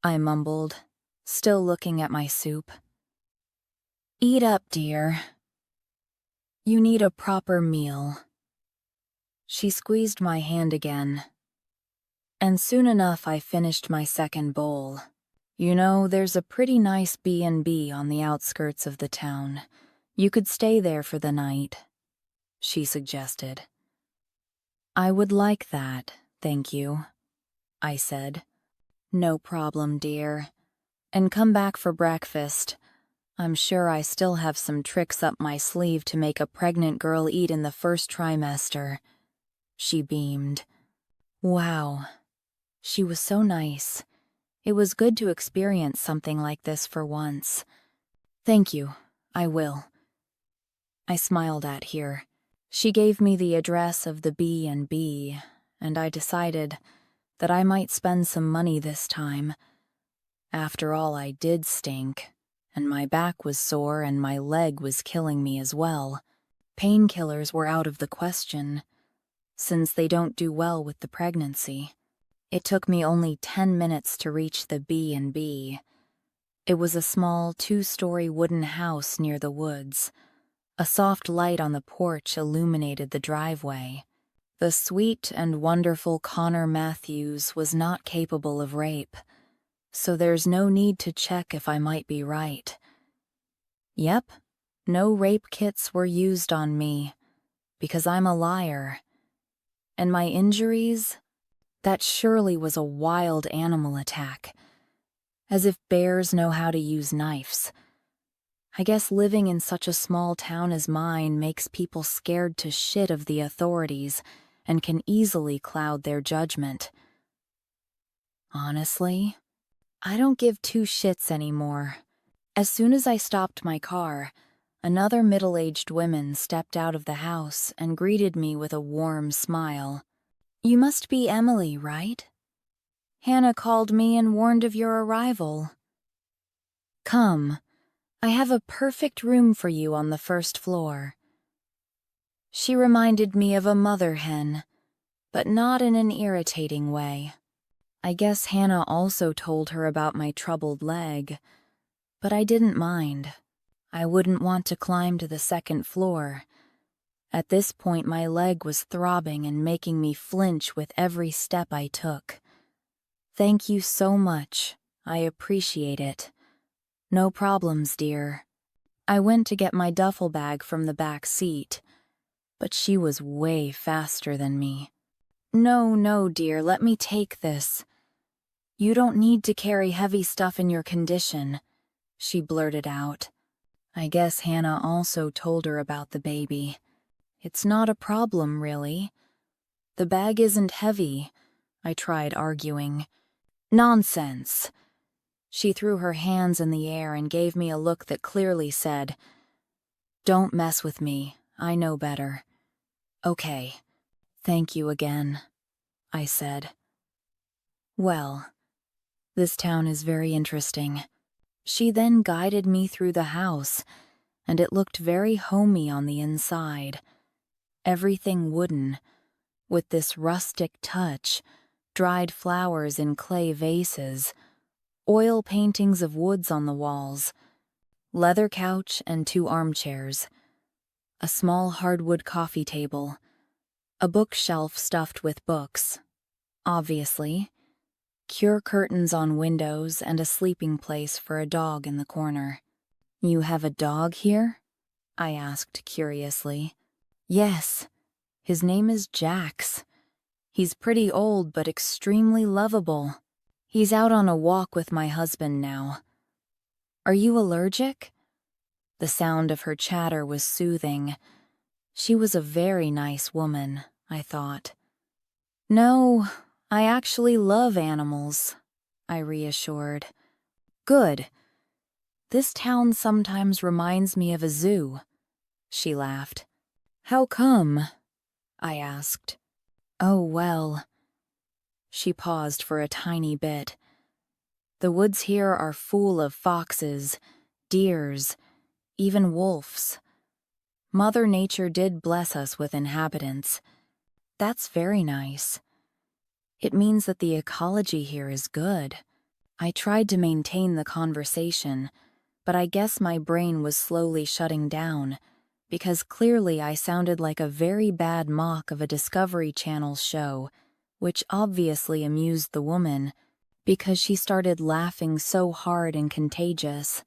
I mumbled, still looking at my soup. Eat up, dear. You need a proper meal. She squeezed my hand again, and soon enough I finished my second bowl. You know, there's a pretty nice B&B on the outskirts of the town. You could stay there for the night, she suggested. I would like that, thank you, I said. No problem, dear. And come back for breakfast. I'm sure I still have some tricks up my sleeve to make a pregnant girl eat in the first trimester. She beamed. Wow. She was so nice. It was good to experience something like this for once. Thank you, I will. I smiled at her. She gave me the address of the B&B, and I decided that I might spend some money this time. After all, I did stink, and my back was sore and my leg was killing me as well. Painkillers were out of the question, since they don't do well with the pregnancy. It took me only 10 minutes to reach the B&B. It was a small 2-story wooden house near the woods. A soft light on the porch illuminated the driveway. The sweet and wonderful Connor Matthews was not capable of rape, so there's no need to check if I might be right. Yep, no rape kits were used on me, because I'm a liar. And my injuries? That surely was a wild animal attack. As if bears know how to use knives. I guess living in such a small town as mine makes people scared to shit of the authorities and can easily cloud their judgment. Honestly, I don't give two shits anymore. As soon as I stopped my car, another middle-aged woman stepped out of the house and greeted me with a warm smile. You must be Emily, right? Hannah called me and warned of your arrival. Come, I have a perfect room for you on the first floor. She reminded me of a mother hen, but not in an irritating way. I guess Hannah also told her about my troubled leg, but I didn't mind. I wouldn't want to climb to the second floor. At this point, my leg was throbbing and making me flinch with every step I took. Thank you so much. I appreciate it. No problems, dear. I went to get my duffel bag from the back seat, but she was way faster than me. No, dear, let me take this. You don't need to carry heavy stuff in your condition, she blurted out. I guess Hannah also told her about the baby. It's not a problem, really. The bag isn't heavy, I tried arguing. Nonsense. She threw her hands in the air and gave me a look that clearly said, Don't mess with me, I know better. Okay, thank you again, I said. Well, this town is very interesting. She then guided me through the house, and it looked very homey on the inside. Everything wooden, with this rustic touch, dried flowers in clay vases, oil paintings of woods on the walls, leather couch and 2 armchairs, a small hardwood coffee table, a bookshelf stuffed with books, obviously, cure curtains on windows and a sleeping place for a dog in the corner. You have a dog here? I asked curiously. Yes, his name is Jax. He's pretty old but extremely lovable. He's out on a walk with my husband now. Are you allergic? The sound of her chatter was soothing. She was a very nice woman, I thought. No, I actually love animals, I reassured. Good. This town sometimes reminds me of a zoo, she laughed. How come? I asked. Oh, well. She paused for a tiny bit. The woods here are full of foxes, deers, even wolves. Mother Nature did bless us with inhabitants. That's very nice. It means that the ecology here is good. I tried to maintain the conversation, but I guess my brain was slowly shutting down, because clearly I sounded like a very bad mock of a Discovery Channel show, which obviously amused the woman, because she started laughing so hard and contagious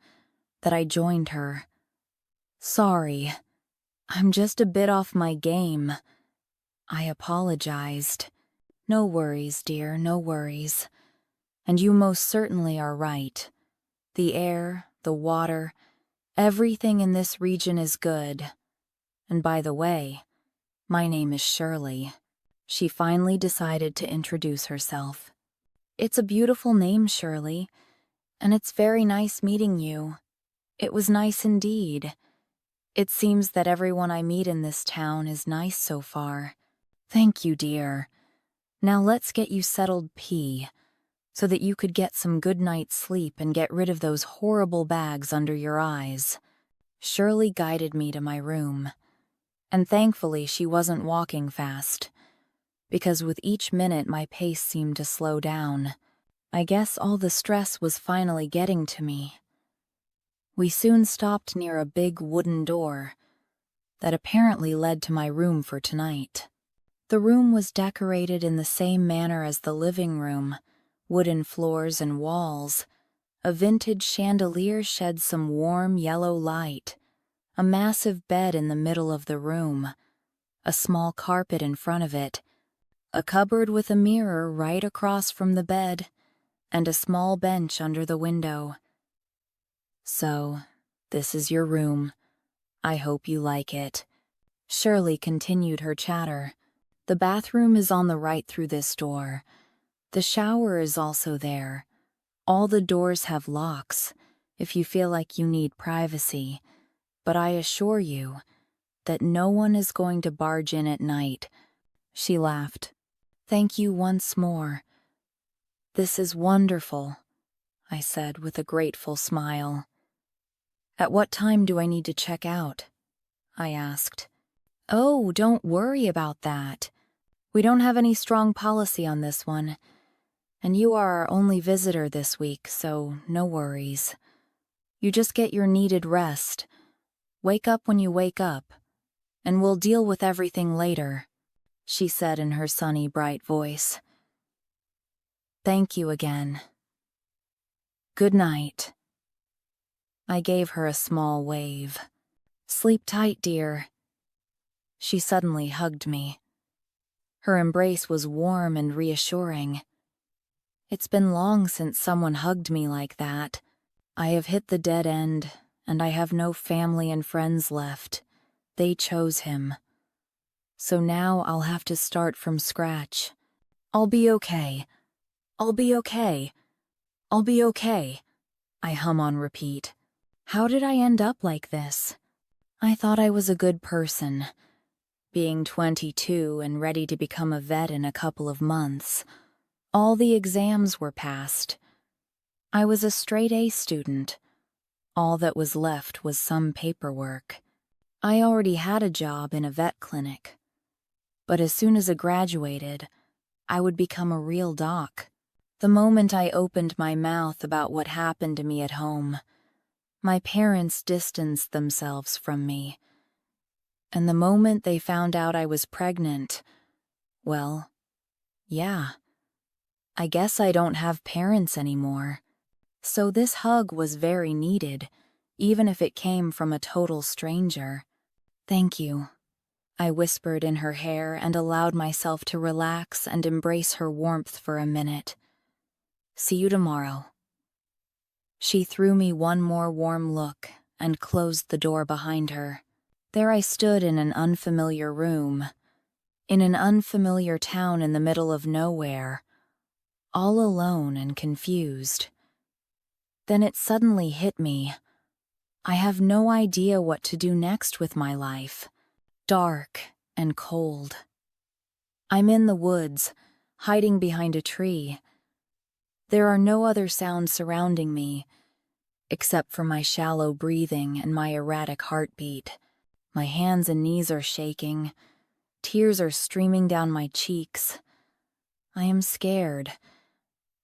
that I joined her. Sorry, I'm just a bit off my game. I apologized. No worries, dear, no worries. And you most certainly are right. The air, the water, everything in this region is good. And by the way, my name is Shirley. She finally decided to introduce herself. It's a beautiful name, Shirley, and it's very nice meeting you. It was nice indeed. It seems that everyone I meet in this town is nice so far. Thank you, dear. Now let's get you settled pee, so that you could get some good night's sleep and get rid of those horrible bags under your eyes. Shirley guided me to my room. And thankfully she wasn't walking fast, because with each minute my pace seemed to slow down. I guess all the stress was finally getting to me. We soon stopped near a big wooden door that apparently led to my room for tonight. The room was decorated in the same manner as the living room, wooden floors and walls. A vintage chandelier shed some warm yellow light, a massive bed in the middle of the room, a small carpet in front of it, a cupboard with a mirror right across from the bed, and a small bench under the window. So, this is your room. I hope you like it. Shirley continued her chatter. The bathroom is on the right through this door. The shower is also there. All the doors have locks, if you feel like you need privacy, but I assure you that no one is going to barge in at night. She laughed. Thank you once more. This is wonderful, I said with a grateful smile. At what time do I need to check out? I asked. Oh, don't worry about that. We don't have any strong policy on this one, and you are our only visitor this week, so no worries. You just get your needed rest. Wake up when you wake up, and we'll deal with everything later, she said in her sunny, bright voice. Thank you again. Good night. I gave her a small wave. Sleep tight, dear. She suddenly hugged me. Her embrace was warm and reassuring. It's been long since someone hugged me like that. I have hit the dead end, and I have no family and friends left. They chose him. So now I'll have to start from scratch. I'll be okay. I'll be okay. I'll be okay. I hum on repeat. How did I end up like this? I thought I was a good person. Being 22 and ready to become a vet in a couple of months. All the exams were passed. I was a straight A student. All that was left was some paperwork. I already had a job in a vet clinic. But as soon as I graduated, I would become a real doc. The moment I opened my mouth about what happened to me at home, my parents distanced themselves from me. And the moment they found out I was pregnant, well, yeah, I guess I don't have parents anymore. So this hug was very needed, even if it came from a total stranger. Thank you, I whispered in her hair and allowed myself to relax and embrace her warmth for a minute. See you tomorrow. She threw me one more warm look and closed the door behind her. There I stood in an unfamiliar room, in an unfamiliar town in the middle of nowhere, all alone and confused. Then it suddenly hit me. I have no idea what to do next with my life. Dark and cold. I'm in the woods, hiding behind a tree. There are no other sounds surrounding me, except for my shallow breathing and my erratic heartbeat. My hands and knees are shaking. Tears are streaming down my cheeks. I am scared,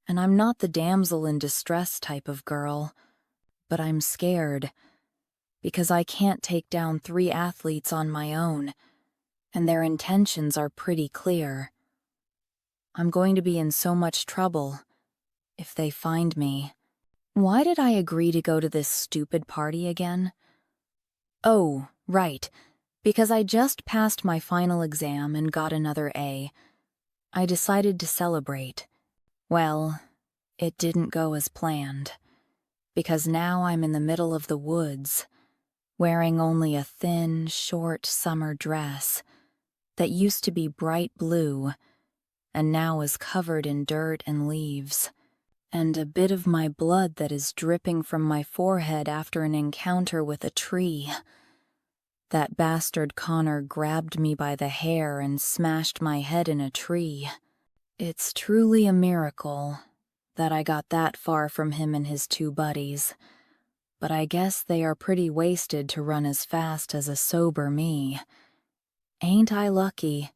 and I'm not the damsel in distress type of girl, but I'm scared because I can't take down 3 athletes on my own, and their intentions are pretty clear. I'm going to be in so much trouble if they find me. Why did I agree to go to this stupid party again? Oh, right, because I just passed my final exam and got another A. I decided to celebrate. Well, it didn't go as planned, because now I'm in the middle of the woods, wearing only a thin, short summer dress that used to be bright blue and now is covered in dirt and leaves, and a bit of my blood that is dripping from my forehead after an encounter with a tree. That bastard Connor grabbed me by the hair and smashed my head in a tree. It's truly a miracle that I got that far from him and his 2 buddies, but I guess they are pretty wasted to run as fast as a sober me. Ain't I lucky?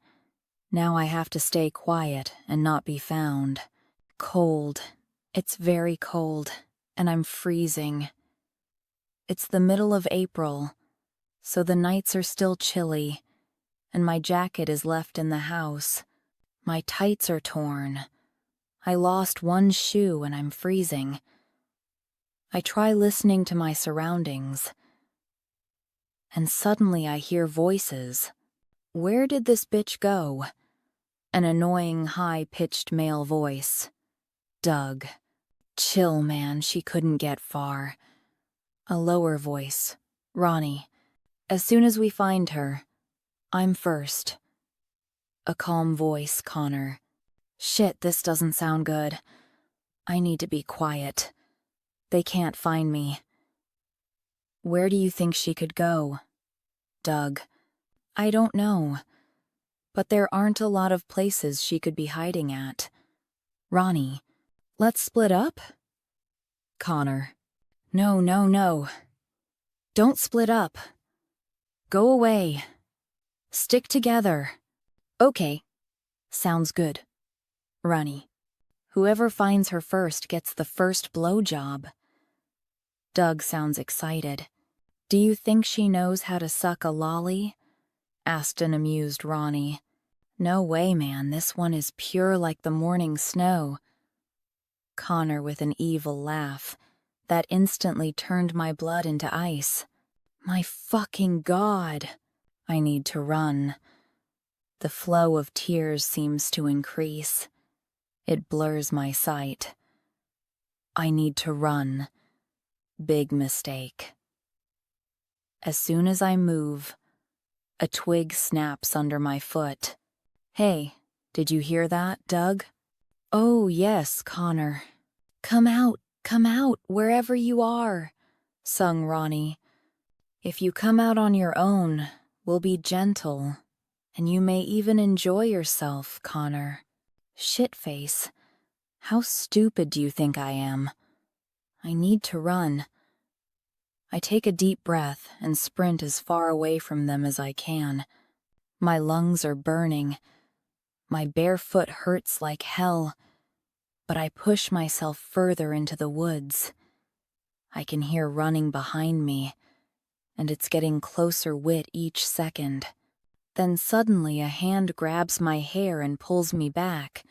Now I have to stay quiet and not be found. Cold. It's very cold, and I'm freezing. It's the middle of April, so the nights are still chilly, and my jacket is left in the house. My tights are torn. I lost 1 shoe and I'm freezing. I try listening to my surroundings, and suddenly I hear voices. Where did this bitch go? An annoying, high-pitched male voice. Doug. Chill, man, she couldn't get far. A lower voice. Ronnie. As soon as we find her, I'm first. A calm voice. Connor. Shit, this doesn't sound good. I need to be quiet. They can't find me. Where do you think she could go? Doug. I don't know. But there aren't a lot of places she could be hiding at. Ronnie. Let's split up? Connor. No, no, no. Don't split up. Go away. Stick together. Okay. Sounds good. Ronnie. Whoever finds her first gets the first blowjob. Doug sounds excited. Do you think she knows how to suck a lolly? Asked an amused Ronnie. No way, man, this one is pure like the morning snow. Connor with an evil laugh that instantly turned my blood into ice. My fucking God. I need to run. The flow of tears seems to increase. It blurs my sight. I need to run. Big mistake. As soon as I move, a twig snaps under my foot. Hey, did you hear that, Doug? Oh, yes, Connor. Come out, wherever you are, sung Ronnie. If you come out on your own, we'll be gentle, and you may even enjoy yourself, Connor. Shitface. How stupid do you think I am? I need to run. I take a deep breath and sprint as far away from them as I can. My lungs are burning. My bare foot hurts like hell, but I push myself further into the woods. I can hear running behind me, and it's getting closer with each second. Then suddenly a hand grabs my hair and pulls me back.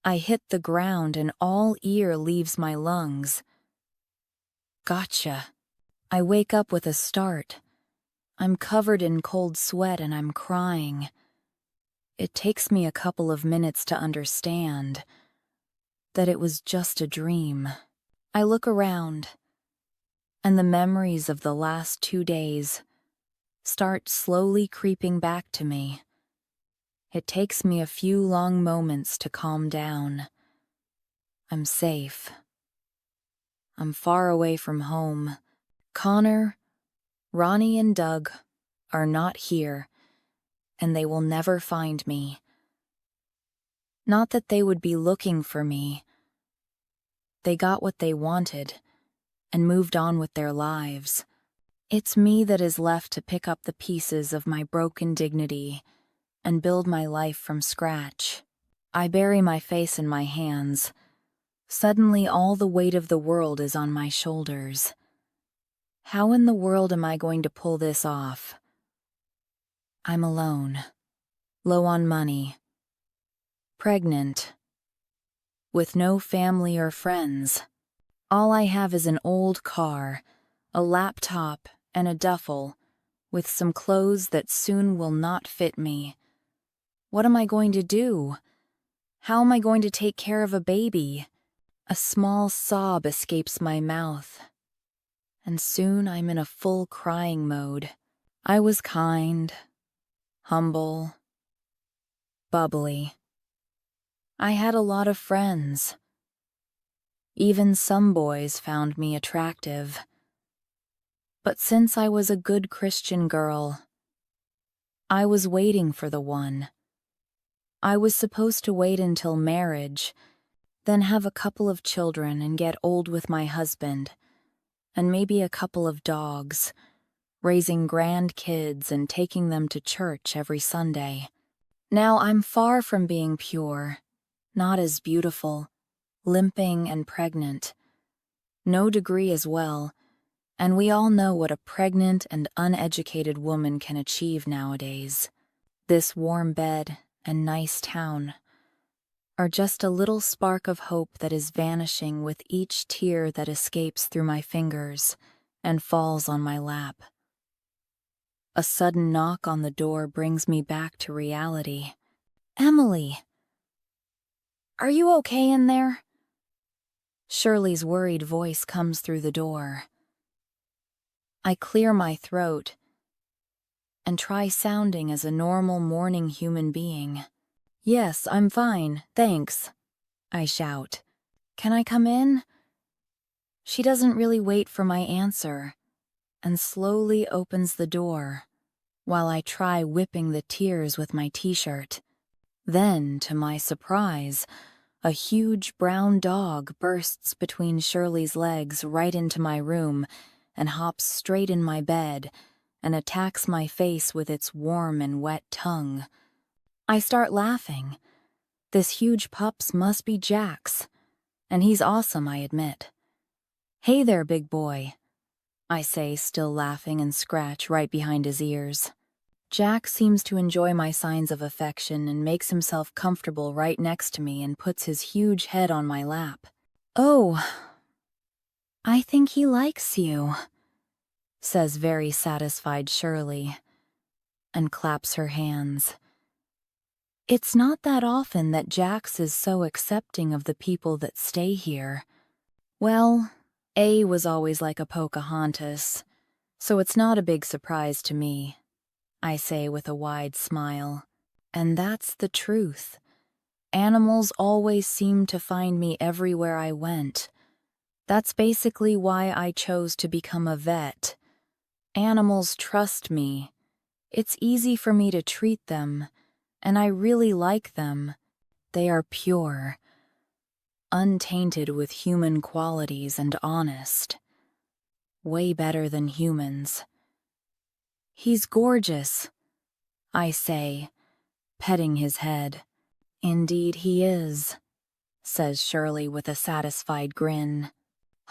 I hit the ground and all air leaves my lungs. Gotcha. I wake up with a start. I'm covered in cold sweat and I'm crying. It takes me a couple of minutes to understand that it was just a dream. I look around, and the memories of the last 2 days start slowly creeping back to me. It takes me a few long moments to calm down. I'm safe. I'm far away from home. Connor, Ronnie, and Doug are not here, and they will never find me. Not that they would be looking for me. They got what they wanted, and moved on with their lives. It's me that is left to pick up the pieces of my broken dignity and build my life from scratch. I bury my face in my hands. Suddenly, all the weight of the world is on my shoulders. How in the world am I going to pull this off? I'm alone, low on money, pregnant, with no family or friends. All I have is an old car, a laptop, and a duffel, with some clothes that soon will not fit me. What am I going to do? How am I going to take care of a baby? A small sob escapes my mouth, and soon I'm in a full crying mode. I was kind, humble, bubbly. I had a lot of friends. Even some boys found me attractive. But since I was a good Christian girl, I was waiting for the one. I was supposed to wait until marriage, then have a couple of children and get old with my husband, and maybe a couple of dogs, raising grandkids and taking them to church every Sunday. Now I'm far from being pure, not as beautiful, limping and pregnant. No degree as well, and we all know what a pregnant and uneducated woman can achieve nowadays. This warm bed and nice town are just a little spark of hope that is vanishing with each tear that escapes through my fingers and falls on my lap. A sudden knock on the door brings me back to reality. Emily! Are you okay in there? Shirley's worried voice comes through the door. I clear my throat and try sounding as a normal morning human being. Yes, I'm fine, thanks, I shout. Can I come in? She doesn't really wait for my answer and slowly opens the door while I try whipping the tears with my t-shirt. Then, to my surprise, a huge brown dog bursts between Shirley's legs right into my room and hops straight in my bed and attacks my face with its warm and wet tongue. I start laughing. This huge pup's must be Jack's, and he's awesome, I admit. Hey there, big boy, I say, still laughing, and scratch right behind his ears. Jack seems to enjoy my signs of affection and makes himself comfortable right next to me and puts his huge head on my lap. Oh, I think he likes you, says very satisfied Shirley, and claps her hands. It's not that often that Jax is so accepting of the people that stay here. Well, A was always like a Pocahontas, so it's not a big surprise to me, I say with a wide smile. And that's the truth. Animals always seemed to find me everywhere I went. That's basically why I chose to become a vet. Animals trust me. It's easy for me to treat them, and I really like them. They are pure, untainted with human qualities and honest. Way better than humans. He's gorgeous, I say, petting his head. Indeed he is, says Shirley with a satisfied grin.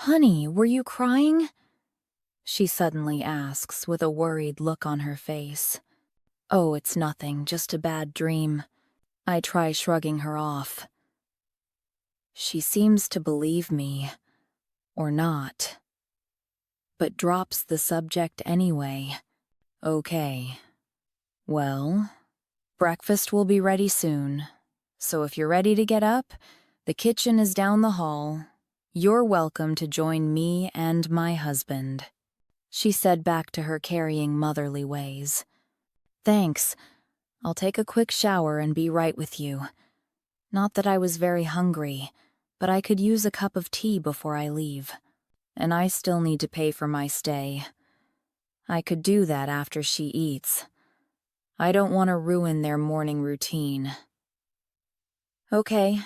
Honey, were you crying? She suddenly asks with a worried look on her face. Oh, it's nothing, just a bad dream. I try shrugging her off. She seems to believe me, or not, but drops the subject anyway. Okay. Well, breakfast will be ready soon, so if you're ready to get up, the kitchen is down the hall. You're welcome to join me and my husband, she said back to her carrying motherly ways. Thanks. I'll take a quick shower and be right with you. Not that I was very hungry, but I could use a cup of tea before I leave. And I still need to pay for my stay. I could do that after she eats. I don't want to ruin their morning routine. Okay.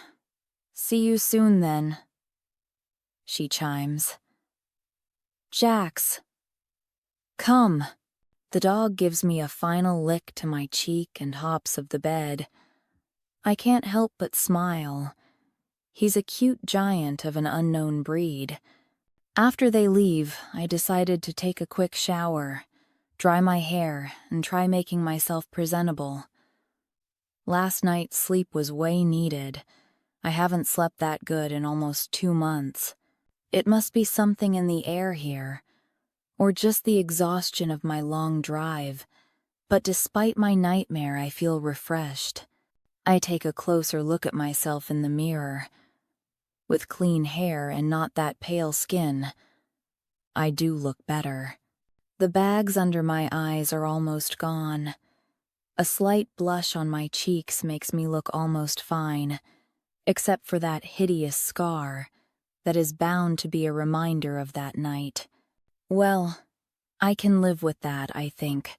See you soon then, she chimes. Jax, come. The dog gives me a final lick to my cheek and hops of the bed. I can't help but smile. He's a cute giant of an unknown breed. After they leave, I decided to take a quick shower, dry my hair, and try making myself presentable. Last night's sleep was way needed. I haven't slept that good in almost 2 months. It must be something in the air here, or just the exhaustion of my long drive. But despite my nightmare, I feel refreshed. I take a closer look at myself in the mirror. With clean hair and not that pale skin, I do look better. The bags under my eyes are almost gone. A slight blush on my cheeks makes me look almost fine, except for that hideous scar that is bound to be a reminder of that night. Well, I can live with that, I think.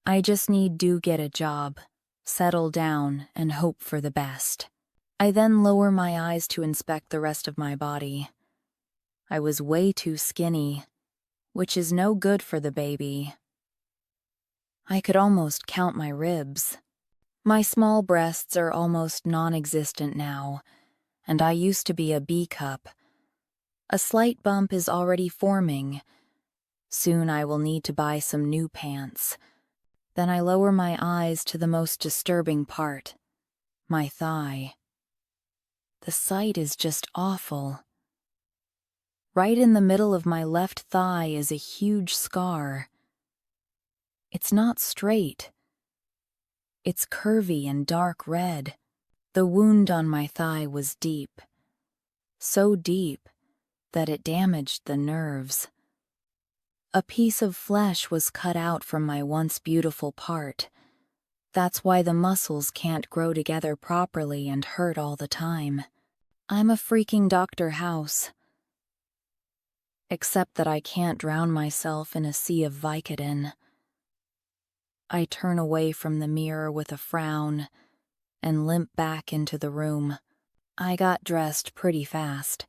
I just need to get a job, settle down, and hope for the best. I then lower my eyes to inspect the rest of my body. I was way too skinny, which is no good for the baby. I could almost count my ribs. My small breasts are almost non-existent now, and I used to be a B cup. A slight bump is already forming. Soon I will need to buy some new pants. Then I lower my eyes to the most disturbing part, my thigh. The sight is just awful. Right in the middle of my left thigh is a huge scar. It's not straight. It's curvy and dark red. The wound on my thigh was deep. So deep that it damaged the nerves. A piece of flesh was cut out from my once beautiful part. That's why the muscles can't grow together properly and hurt all the time. I'm a freaking Dr. House. Except that I can't drown myself in a sea of Vicodin. I turn away from the mirror with a frown and limp back into the room. I got dressed pretty fast.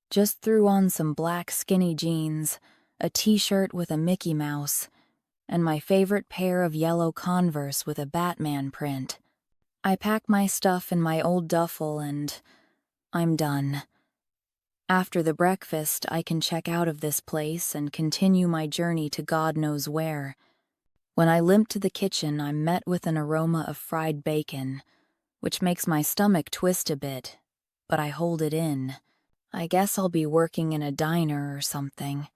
Just threw on some black skinny jeans, a t-shirt with a Mickey Mouse, and my favorite pair of yellow Converse with a Batman print. I pack my stuff in my old duffel and I'm done. After the breakfast, I can check out of this place and continue my journey to God knows where. When I limp to the kitchen, I'm met with an aroma of fried bacon, which makes my stomach twist a bit, but I hold it in. I guess I'll be working in a diner or something.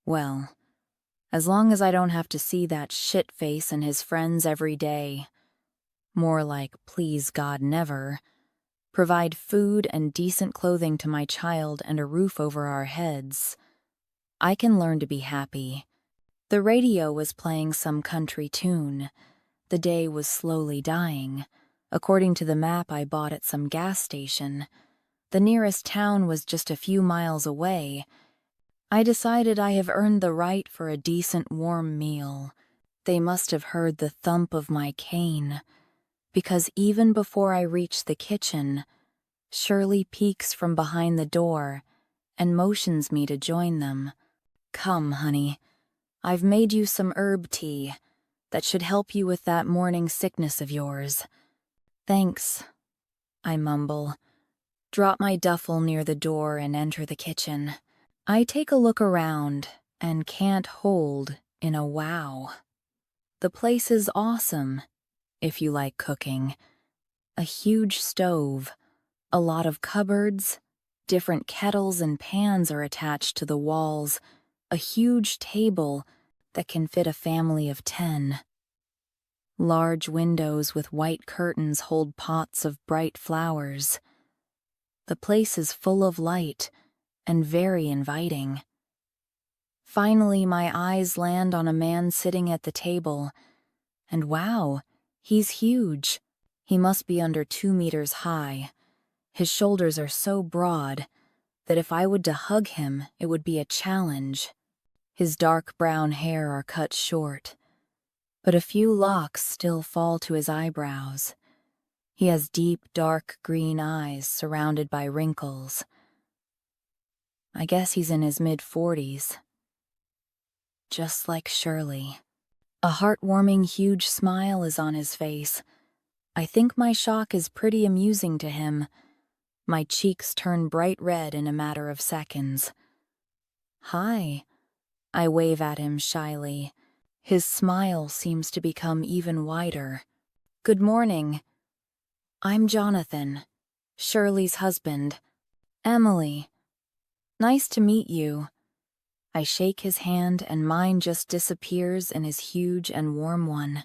Well, as long as I don't have to see that shit-face and his friends every day. More like, please God, never. Provide food and decent clothing to my child and a roof over our heads. I can learn to be happy. The radio was playing some country tune. The day was slowly dying. According to the map I bought at some gas station, the nearest town was just a few miles away. I decided I have earned the right for a decent warm meal. They must have heard the thump of my cane, because even before I reach the kitchen, Shirley peeks from behind the door and motions me to join them. Come, honey, I've made you some herb tea that should help you with that morning sickness of yours. Thanks, I mumble, drop my duffel near the door and enter the kitchen. I take a look around and can't hold in a wow. The place is awesome, if you like cooking. A huge stove, a lot of cupboards, different kettles and pans are attached to the walls, a huge table that can fit a family of 10. Large windows with white curtains hold pots of bright flowers. The place is full of light and very inviting. Finally, my eyes land on a man sitting at the table, and wow, he's huge. He must be under 2 meters high. His shoulders are so broad that if I would to hug him, it would be a challenge. His dark brown hair are cut short, but a few locks still fall to his eyebrows. He has deep, dark green eyes surrounded by wrinkles. I guess he's in his mid-40s. just like Shirley. A heartwarming, huge smile is on his face. I think my shock is pretty amusing to him. My cheeks turn bright red in a matter of seconds. "Hi," I wave at him shyly. His smile seems to become even wider. "Good morning. I'm Jonathan, Shirley's husband. Emily. Nice to meet you." I shake his hand and mine just disappears in his huge and warm one.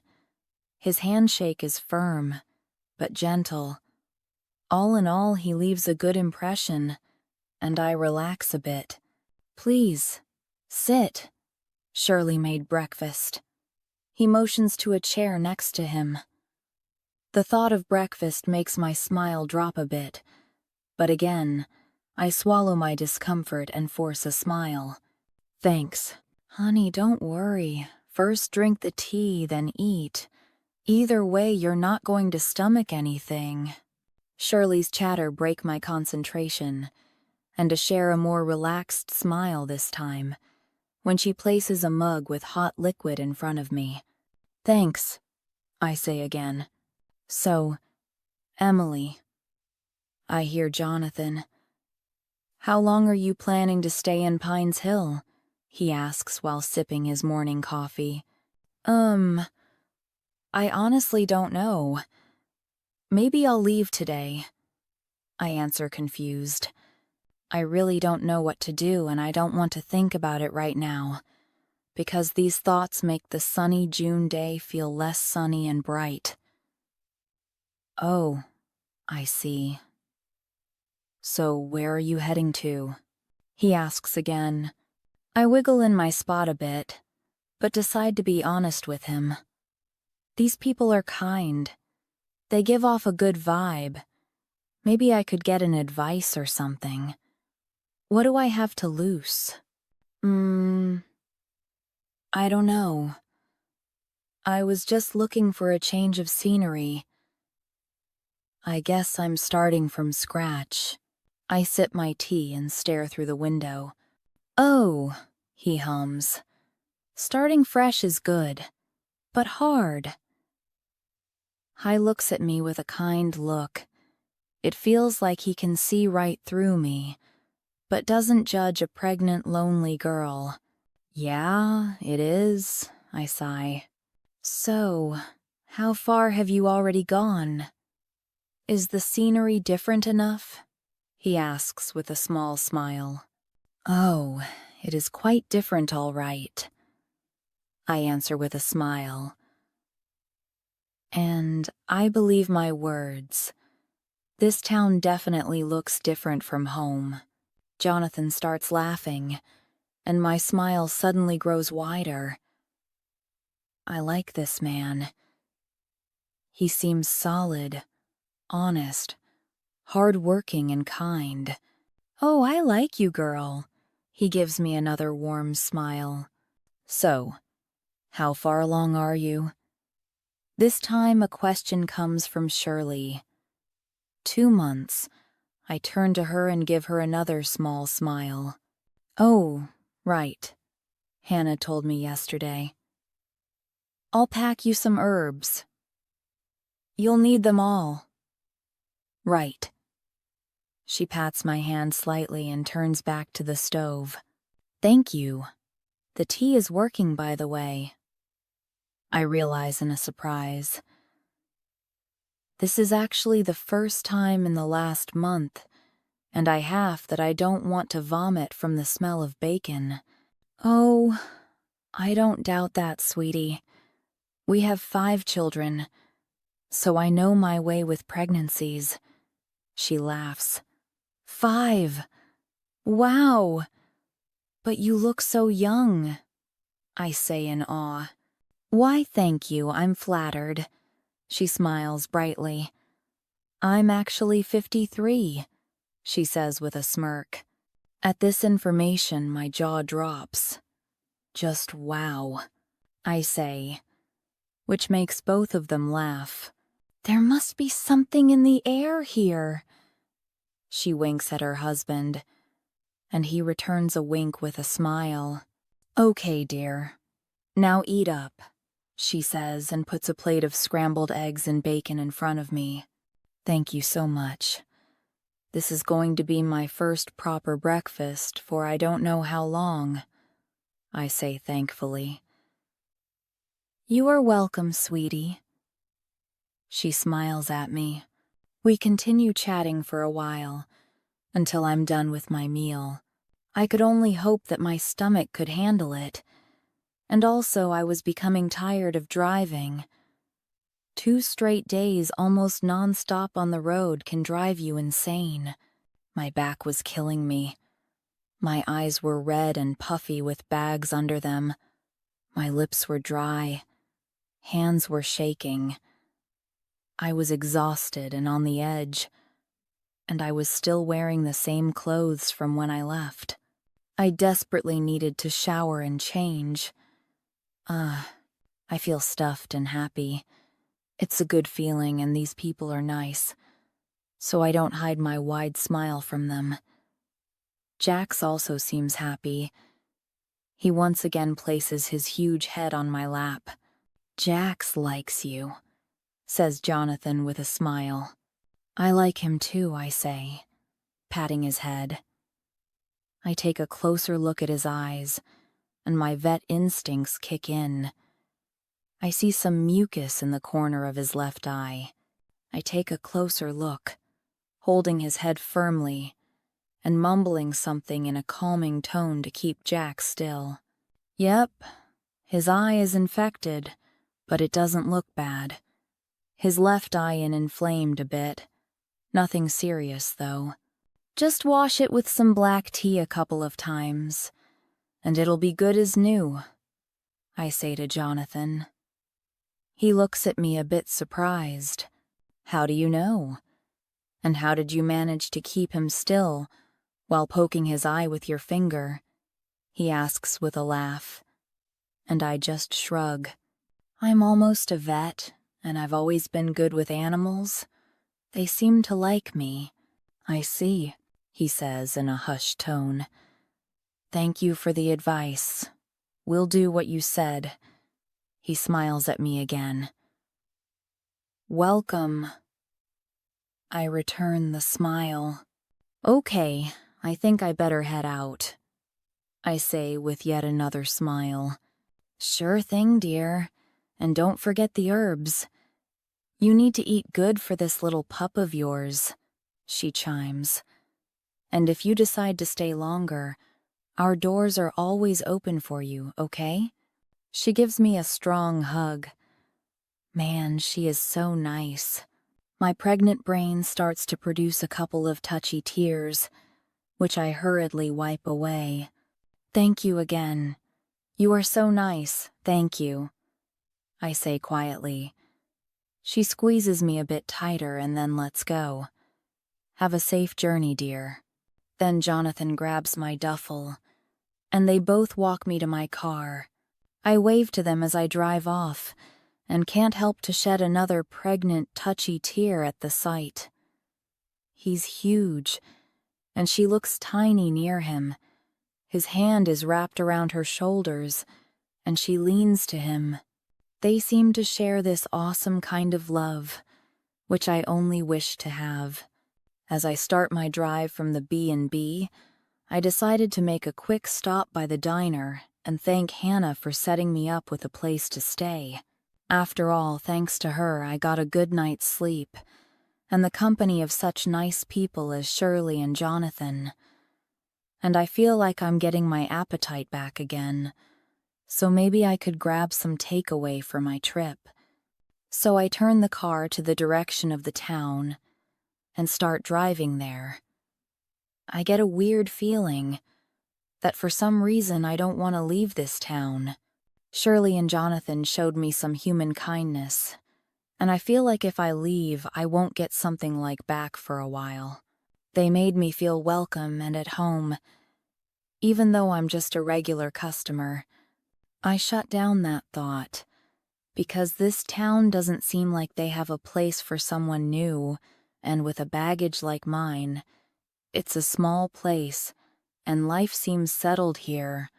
His handshake is firm, but gentle. All in all, he leaves a good impression, and I relax a bit. "Please, sit." Shirley made breakfast. He motions to a chair next to him. The thought of breakfast makes my smile drop a bit, but again, I swallow my discomfort and force a smile. "Thanks." "Honey, don't worry. First drink the tea, then eat. Either way, you're not going to stomach anything." Shirley's chatter break my concentration, and to share a more relaxed smile this time, when she places a mug with hot liquid in front of me. "Thanks," I say again. "So, Emily." I hear Jonathan. "How long are you planning to stay in Pines Hill?" he asks while sipping his morning coffee. I honestly don't know. Maybe I'll leave today." I answer confused. I really don't know what to do, and I don't want to think about it right now, because these thoughts make the sunny June day feel less sunny and bright. "Oh, I see. So where are you heading to?" he asks again. I wiggle in my spot a bit, but decide to be honest with him. These people are kind. They give off a good vibe. Maybe I could get an advice or something. What do I have to lose? I don't know. I was just looking for a change of scenery. I guess I'm starting from scratch. I sip my tea and stare through the window. "Oh," he hums. "Starting fresh is good, but hard." He looks at me with a kind look. It feels like he can see right through me, but doesn't judge a pregnant, lonely girl. "Yeah, it is," I sigh. "So, how far have you already gone? Is the scenery different enough?" he asks with a small smile. "Oh, it is quite different, all right," I answer with a smile. And I believe my words. This town definitely looks different from home. Jonathan starts laughing, and my smile suddenly grows wider. I like this man. He seems solid, honest, hard-working, and kind. "Oh, I like you, girl." He gives me another warm smile. "So, how far along are you?" This time a question comes from Shirley. 2 months. I turn to her and give her another small smile. "Oh, right. Hannah told me yesterday. I'll pack you some herbs. You'll need them all." "Right." She pats my hand slightly and turns back to the stove. "Thank you. The tea is working, by the way." I realize in a surprise. This is actually the first time in the last month, and I don't want to vomit from the smell of bacon. "Oh, I don't doubt that, sweetie. We have 5 children, so I know my way with pregnancies." She laughs. 5! Wow! But you look so young," I say in awe. "Why, thank you, I'm flattered." She smiles brightly. "I'm actually 53, she says with a smirk. At this information, my jaw drops. "Just wow," I say, which makes both of them laugh. "There must be something in the air here." She winks at her husband, and he returns a wink with a smile. Okay, dear. Now eat up, she says and puts a plate of scrambled eggs and bacon in front of me. Thank you so much. This is going to be my first proper breakfast for I don't know how long, I say thankfully. You are welcome, sweetie. She smiles at me. We continue chatting for a while, until I'm done with my meal. I could only hope that my stomach could handle it. And also I was becoming tired of driving. 2 straight days almost non-stop on the road can drive you insane. My back was killing me. My eyes were red and puffy with bags under them. My lips were dry. Hands were shaking. I was exhausted and on the edge, and I was still wearing the same clothes from when I left. I desperately needed to shower and change. I feel stuffed and happy. It's a good feeling and these people are nice, so I don't hide my wide smile from them. Jax also seems happy. He once again places his huge head on my lap. Jax likes you, says Jonathan with a smile. I like him too, I say, patting his head. I take a closer look at his eyes, and my vet instincts kick in. I see some mucus in the corner of his left eye. I take a closer look, holding his head firmly, and mumbling something in a calming tone to keep Jack still. Yep, his eye is infected, but it doesn't look bad. His left eye is inflamed a bit. Nothing serious, though. Just wash it with some black tea a couple of times, and it'll be good as new, I say to Jonathan. He looks at me a bit surprised. How do you know? And how did you manage to keep him still while poking his eye with your finger? He asks with a laugh, and I just shrug. I'm almost a vet, and I've always been good with animals. They seem to like me. I see, he says in a hushed tone. Thank you for the advice. We'll do what you said. He smiles at me again. Welcome. I return the smile. Okay, I think I better head out, I say with yet another smile. Sure thing, dear. And don't forget the herbs. You need to eat good for this little pup of yours, she chimes. And if you decide to stay longer, our doors are always open for you, okay? She gives me a strong hug. Man, she is so nice. My pregnant brain starts to produce a couple of touchy tears, which I hurriedly wipe away. Thank you again. You are so nice, thank you, I say quietly. She squeezes me a bit tighter and then lets go. Have a safe journey, dear. Then Jonathan grabs my duffel, and they both walk me to my car. I wave to them as I drive off, and can't help to shed another pregnant, touchy tear at the sight. He's huge, and she looks tiny near him. His hand is wrapped around her shoulders, and she leans to him. They seem to share this awesome kind of love, which I only wish to have. As I start my drive from the B&B, I decided to make a quick stop by the diner and thank Hannah for setting me up with a place to stay. After all, thanks to her, I got a good night's sleep, and the company of such nice people as Shirley and Jonathan. And I feel like I'm getting my appetite back again, so maybe I could grab some takeaway for my trip. So I turn the car to the direction of the town and start driving there. I get a weird feeling that for some reason I don't want to leave this town. Shirley and Jonathan showed me some human kindness, and I feel like if I leave, I won't get something like back for a while. They made me feel welcome and at home, even though I'm just a regular customer. I shut down that thought, because this town doesn't seem like they have a place for someone new, and with a baggage like mine. It's a small place, and life seems settled here,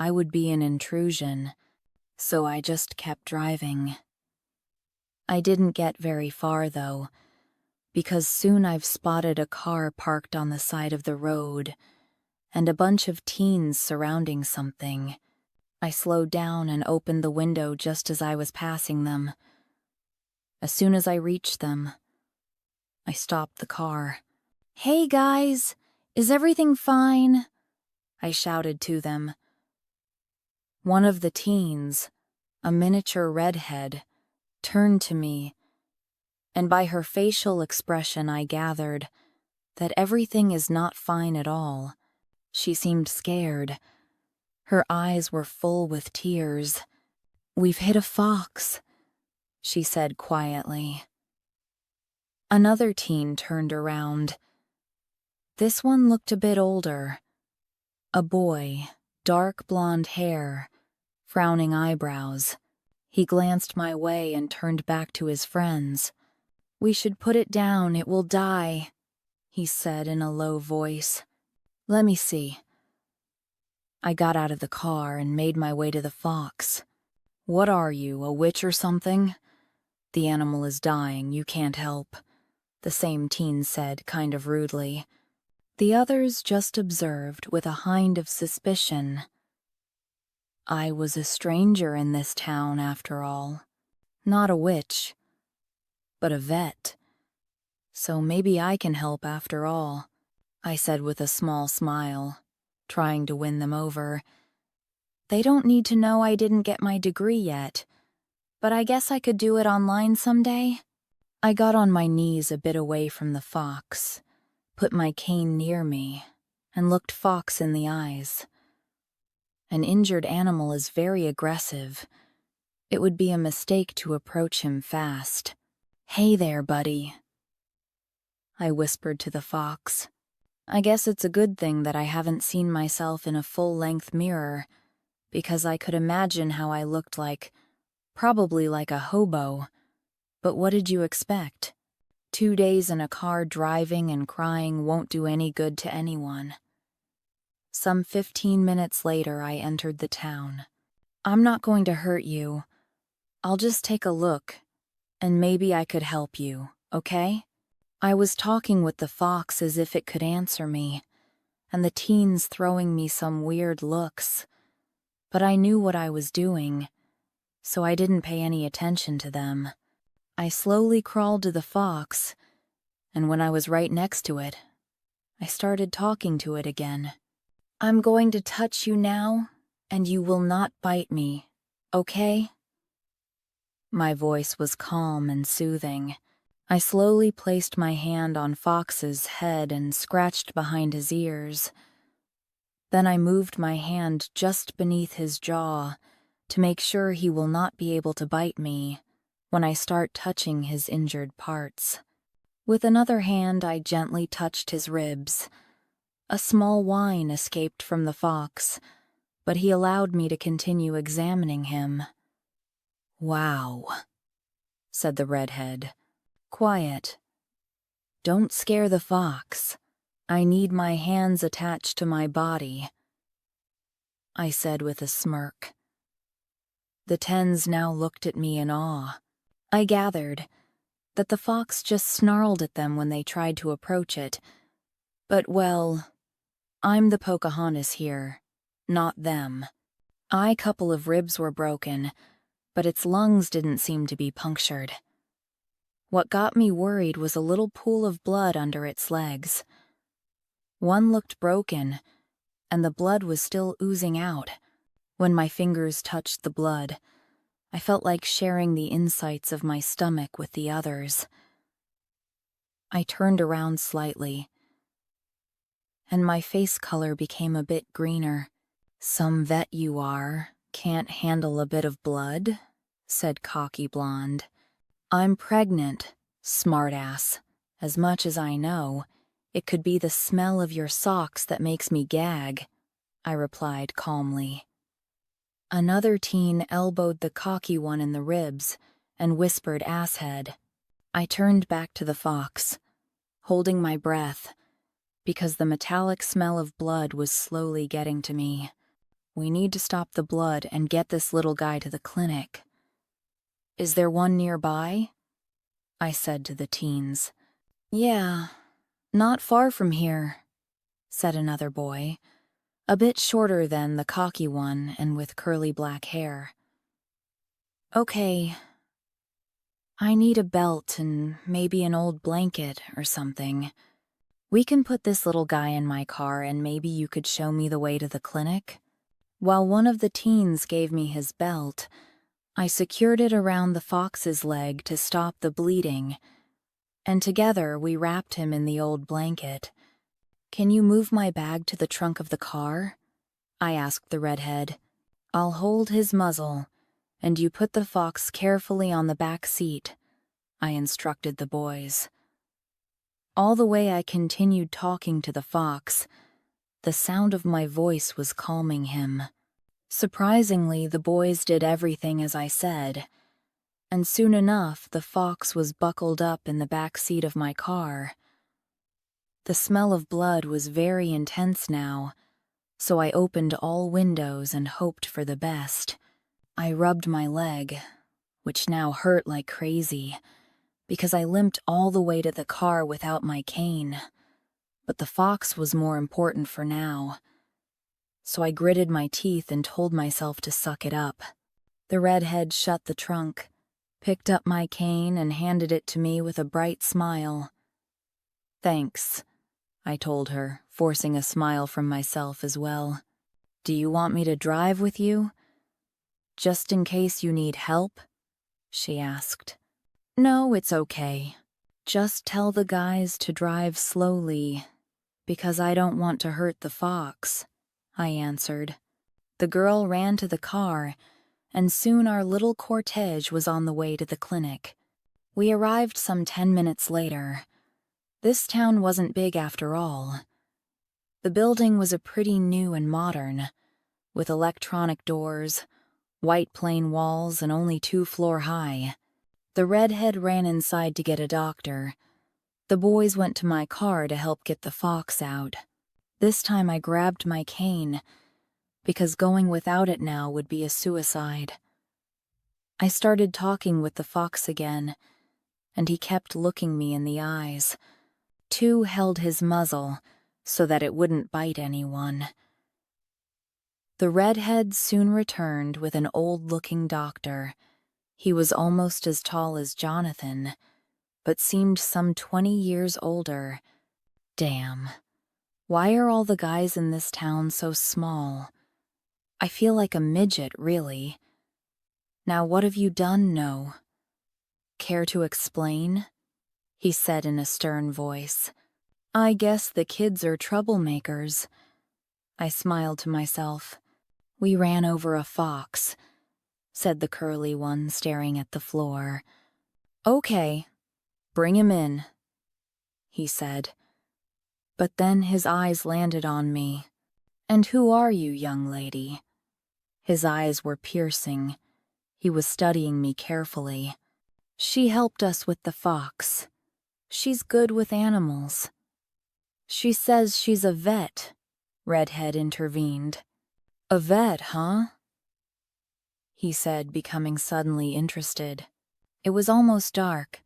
I would be an intrusion, so I just kept driving. I didn't get very far, though, because soon I've spotted a car parked on the side of the road and a bunch of teens surrounding something. I slowed down and opened the window just as I was passing them. As soon as I reached them, I stopped the car. "Hey guys, is everything fine?" I shouted to them. One of the teens, a miniature redhead, turned to me, and by her facial expression I gathered that everything is not fine at all. She seemed scared. Her eyes were full with tears. "We've hit a fox," she said quietly. Another teen turned around. This one looked a bit older. A boy, dark blonde hair, frowning eyebrows. He glanced my way and turned back to his friends. "We should put it down, it will die," he said in a low voice. "Let me see." I got out of the car and made my way to the fox. "What are you, a witch or something?" "The animal is dying, you can't help," the same teen said, kind of rudely. The others just observed with a kind of suspicion. I was a stranger in this town, after all. Not a witch, but a vet. So maybe I can help after all, I said with a small smile, trying to win them over. They don't need to know I didn't get my degree yet, but I guess I could do it online someday. I got on my knees a bit away from the fox, put my cane near me, and looked Fox in the eyes. An injured animal is very aggressive. It would be a mistake to approach him fast. "Hey there, buddy," I whispered to the fox. I guess it's a good thing that I haven't seen myself in a full-length mirror, because I could imagine how I looked like, probably like a hobo. But what did you expect? 2 days in a car driving and crying won't do any good to anyone. Some 15 minutes later, I entered the town. "I'm not going to hurt you. I'll just take a look, and maybe I could help you, okay?" I was talking with the fox as if it could answer me, and the teens throwing me some weird looks. But I knew what I was doing, so I didn't pay any attention to them. I slowly crawled to the fox, and when I was right next to it, I started talking to it again. "I'm going to touch you now, and you will not bite me, okay?" My voice was calm and soothing. I slowly placed my hand on Fox's head and scratched behind his ears. Then I moved my hand just beneath his jaw to make sure he will not be able to bite me when I start touching his injured parts. With another hand, I gently touched his ribs. A small whine escaped from the fox, but he allowed me to continue examining him. "Wow," said the redhead. "Quiet. Don't scare the fox. I need my hands attached to my body," I said with a smirk. The tens now looked at me in awe. I gathered that the fox just snarled at them when they tried to approach it. But, well, I'm the Pocahontas here, not them. A couple of ribs were broken, but its lungs didn't seem to be punctured. What got me worried was a little pool of blood under its legs. One looked broken, and the blood was still oozing out. When my fingers touched the blood, I felt like sharing the insides of my stomach with the others. I turned around slightly, and my face color became a bit greener. "Some vet you are, can't handle a bit of blood," said Cocky Blonde. "I'm pregnant, smartass. As much as I know, it could be the smell of your socks that makes me gag," I replied calmly. Another teen elbowed the cocky one in the ribs and whispered asshead. I turned back to the fox, holding my breath, because the metallic smell of blood was slowly getting to me. We need to stop the blood and get this little guy to the clinic. Is there one nearby? I said to the teens. Yeah, not far from here, said another boy, a bit shorter than the cocky one and with curly black hair. Okay, I need a belt and maybe an old blanket or something. We can put this little guy in my car and maybe you could show me the way to the clinic? While one of the teens gave me his belt, I secured it around the fox's leg to stop the bleeding, and together we wrapped him in the old blanket. Can you move my bag to the trunk of the car? I asked the redhead. I'll hold his muzzle, and you put the fox carefully on the back seat, I instructed the boys. All the way I continued talking to the fox. The sound of my voice was calming him. Surprisingly, the boys did everything as I said, and soon enough the fox was buckled up in the back seat of my car. The smell of blood was very intense now, so I opened all windows and hoped for the best. I rubbed my leg, which now hurt like crazy, because I limped all the way to the car without my cane. But the fox was more important for now. So I gritted my teeth and told myself to suck it up. The redhead shut the trunk, picked up my cane and handed it to me with a bright smile. Thanks, I told her, forcing a smile from myself as well. Do you want me to drive with you? Just in case you need help? She asked. No, it's okay. Just tell the guys to drive slowly, because I don't want to hurt the fox, I answered. The girl ran to the car, and soon our little cortege was on the way to the clinic. We arrived some 10 minutes later. This town wasn't big after all. The building was a pretty new and modern, with electronic doors, white plain walls, and only 2 floors high. The redhead ran inside to get a doctor. The boys went to my car to help get the fox out. This time I grabbed my cane, because going without it now would be a suicide. I started talking with the fox again, and he kept looking me in the eyes. 2 held his muzzle so that it wouldn't bite anyone. The redhead soon returned with an old-looking doctor. He was almost as tall as Jonathan, but seemed some 20 years older. Damn. Why are all the guys in this town so small? I feel like a midget, really. Now what have you done, No? Care to explain? He said in a stern voice. I guess the kids are troublemakers. I smiled to myself. We ran over a fox, said the curly one, staring at the floor. Okay, bring him in, he said. But then his eyes landed on me. And who are you, young lady? His eyes were piercing. He was studying me carefully. She helped us with the fox. She's good with animals. She says she's a vet, Redhead intervened. A vet, huh? He said, becoming suddenly interested. It was almost dark,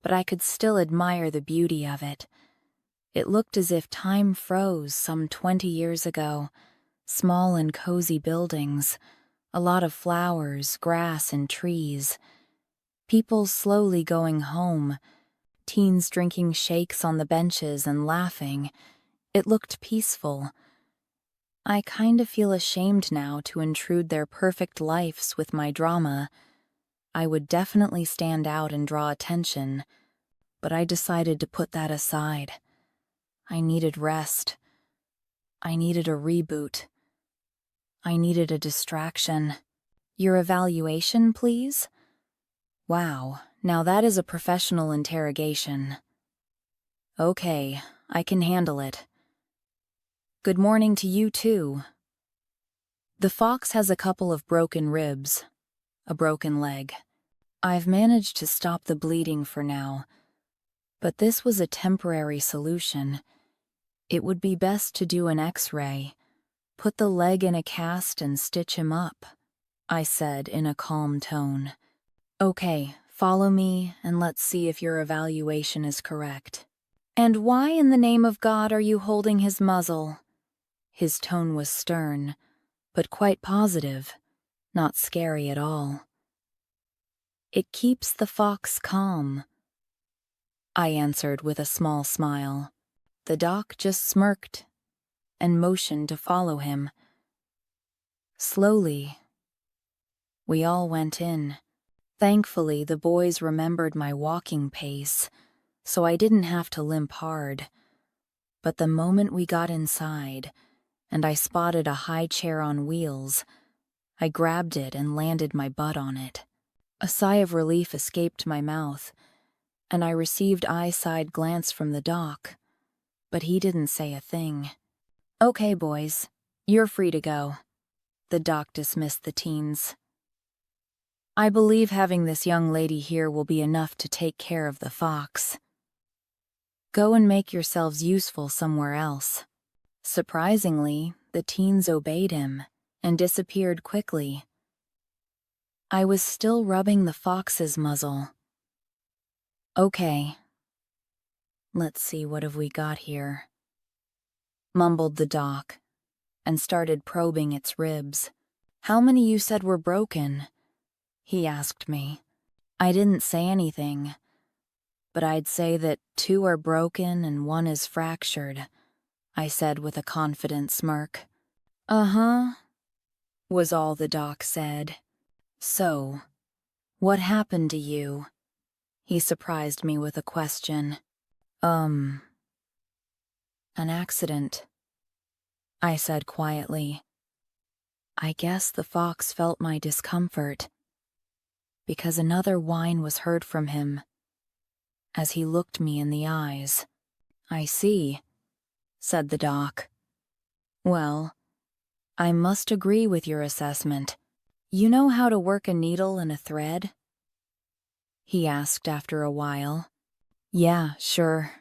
but I could still admire the beauty of it. It looked as if time froze some 20 years ago. Small and cozy buildings, a lot of flowers, grass, and trees. People slowly going home, teens drinking shakes on the benches and laughing. It looked peaceful. I kind of feel ashamed now to intrude their perfect lives with my drama. I would definitely stand out and draw attention, but I decided to put that aside. I needed rest. I needed a reboot. I needed a distraction. Your evaluation, please? Wow, now that is a professional interrogation. Okay, I can handle it. Good morning to you too. The fox has a couple of broken ribs, a broken leg. I've managed to stop the bleeding for now, but this was a temporary solution. It would be best to do an X-ray, Put the leg in a cast and stitch him up, I said in a calm tone. Okay, follow me and let's see if your evaluation is correct. And why in the name of God are you holding his muzzle? His tone was stern, but quite positive, not scary at all. It keeps the fox calm, I answered with a small smile. The doc just smirked and motioned to follow him. Slowly, we all went in. Thankfully, the boys remembered my walking pace, so I didn't have to limp hard. But the moment we got inside, and I spotted a high chair on wheels, I grabbed it and landed my butt on it. A sigh of relief escaped my mouth, and I received eye-side glance from the doc, but he didn't say a thing. Okay, boys, you're free to go. The doc dismissed the teens. I believe having this young lady here will be enough to take care of the fox. Go and make yourselves useful somewhere else. Surprisingly, the teens obeyed him and disappeared quickly. I was still rubbing the fox's muzzle. Okay. Let's see, what have we got here? Mumbled the doc and started probing its ribs. How many you said were broken? He asked me. I didn't say anything, but I'd say that 2 are broken and 1 is fractured, I said with a confident smirk. Uh-huh, was all the doc said. So, what happened to you? He surprised me with a question. An accident, I said quietly. I guess the fox felt my discomfort, because another whine was heard from him as he looked me in the eyes. I see, said the doc. Well, I must agree with your assessment. You know how to work a needle and a thread? He asked after a while. Yeah, sure,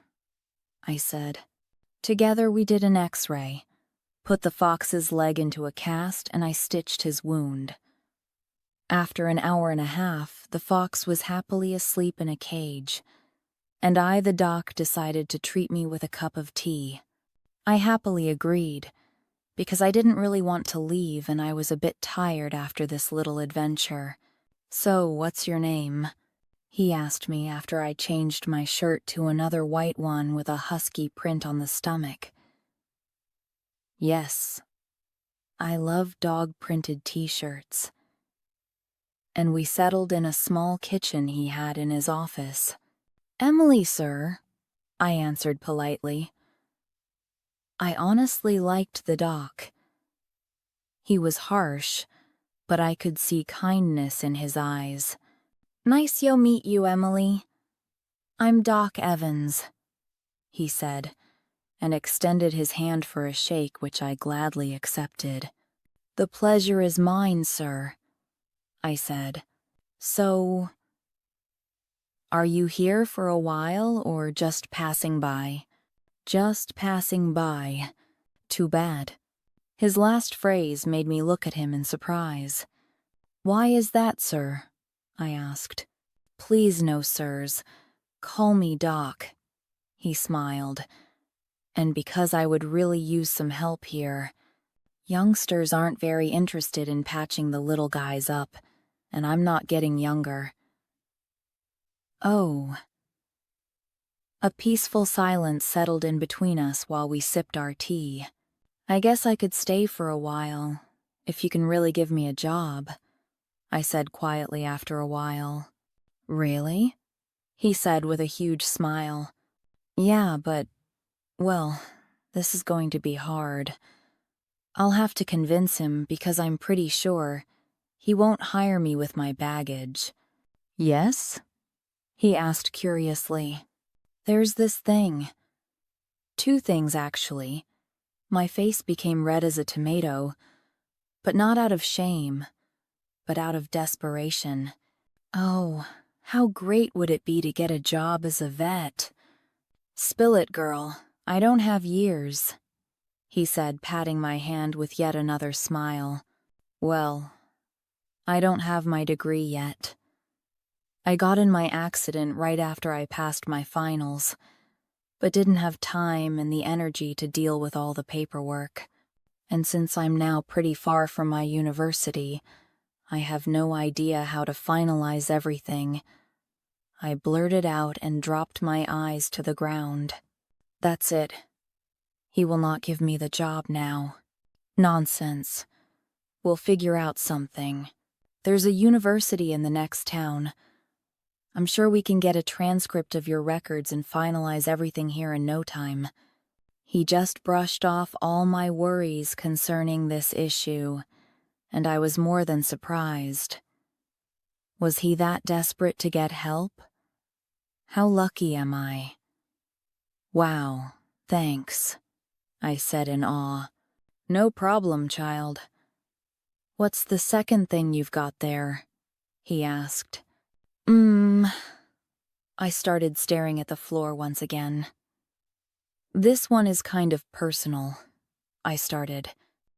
I said. Together we did an X-ray, put the fox's leg into a cast, and I stitched his wound. After an hour and a half, the fox was happily asleep in a cage, and I, the doc, decided to treat me with a cup of tea. I happily agreed, because I didn't really want to leave and I was a bit tired after this little adventure. So, what's your name? He asked me after I changed my shirt to another white one with a husky print on the stomach. Yes, I love dog-printed t-shirts. And we settled in a small kitchen he had in his office. Emily, sir, I answered politely. I honestly liked the doc. He was harsh, but I could see kindness in his eyes. Nice yo meet you, Emily. I'm Doc Evans, he said, and extended his hand for a shake, which I gladly accepted. The pleasure is mine, sir, I said. So, are you here for a while or just passing by? Just passing by. Too bad. His last phrase made me look at him in surprise. Why is that, sir? I asked. Please no, sirs. Call me Doc. He smiled. And because I would really use some help here. Youngsters aren't very interested in patching the little guys up, and I'm not getting younger. Oh. A peaceful silence settled in between us while we sipped our tea. I guess I could stay for a while, if you can really give me a job, I said quietly after a while. Really? He said with a huge smile. Yeah, but, well, this is going to be hard. I'll have to convince him because I'm pretty sure he won't hire me with my baggage. Yes? He asked curiously. There's this thing. 2 things, actually. My face became red as a tomato, but not out of shame, but out of desperation. Oh, how great would it be to get a job as a vet? Spill it, girl. I don't have years. he said, patting my hand with yet another smile. Well, I don't have my degree yet. I got in my accident right after I passed my finals, but didn't have time and the energy to deal with all the paperwork. And since I'm now pretty far from my university, I have no idea how to finalize everything. I blurted out and dropped my eyes to the ground. That's it. He will not give me the job now. Nonsense. We'll figure out something. There's a university in the next town. I'm sure we can get a transcript of your records and finalize everything here in no time. He just brushed off all my worries concerning this issue, and I was more than surprised. Was he that desperate to get help? How lucky am I? Wow, thanks, I said in awe. No problem, child. What's the second thing you've got there? He asked. I started staring at the floor once again. This one is kind of personal, I started.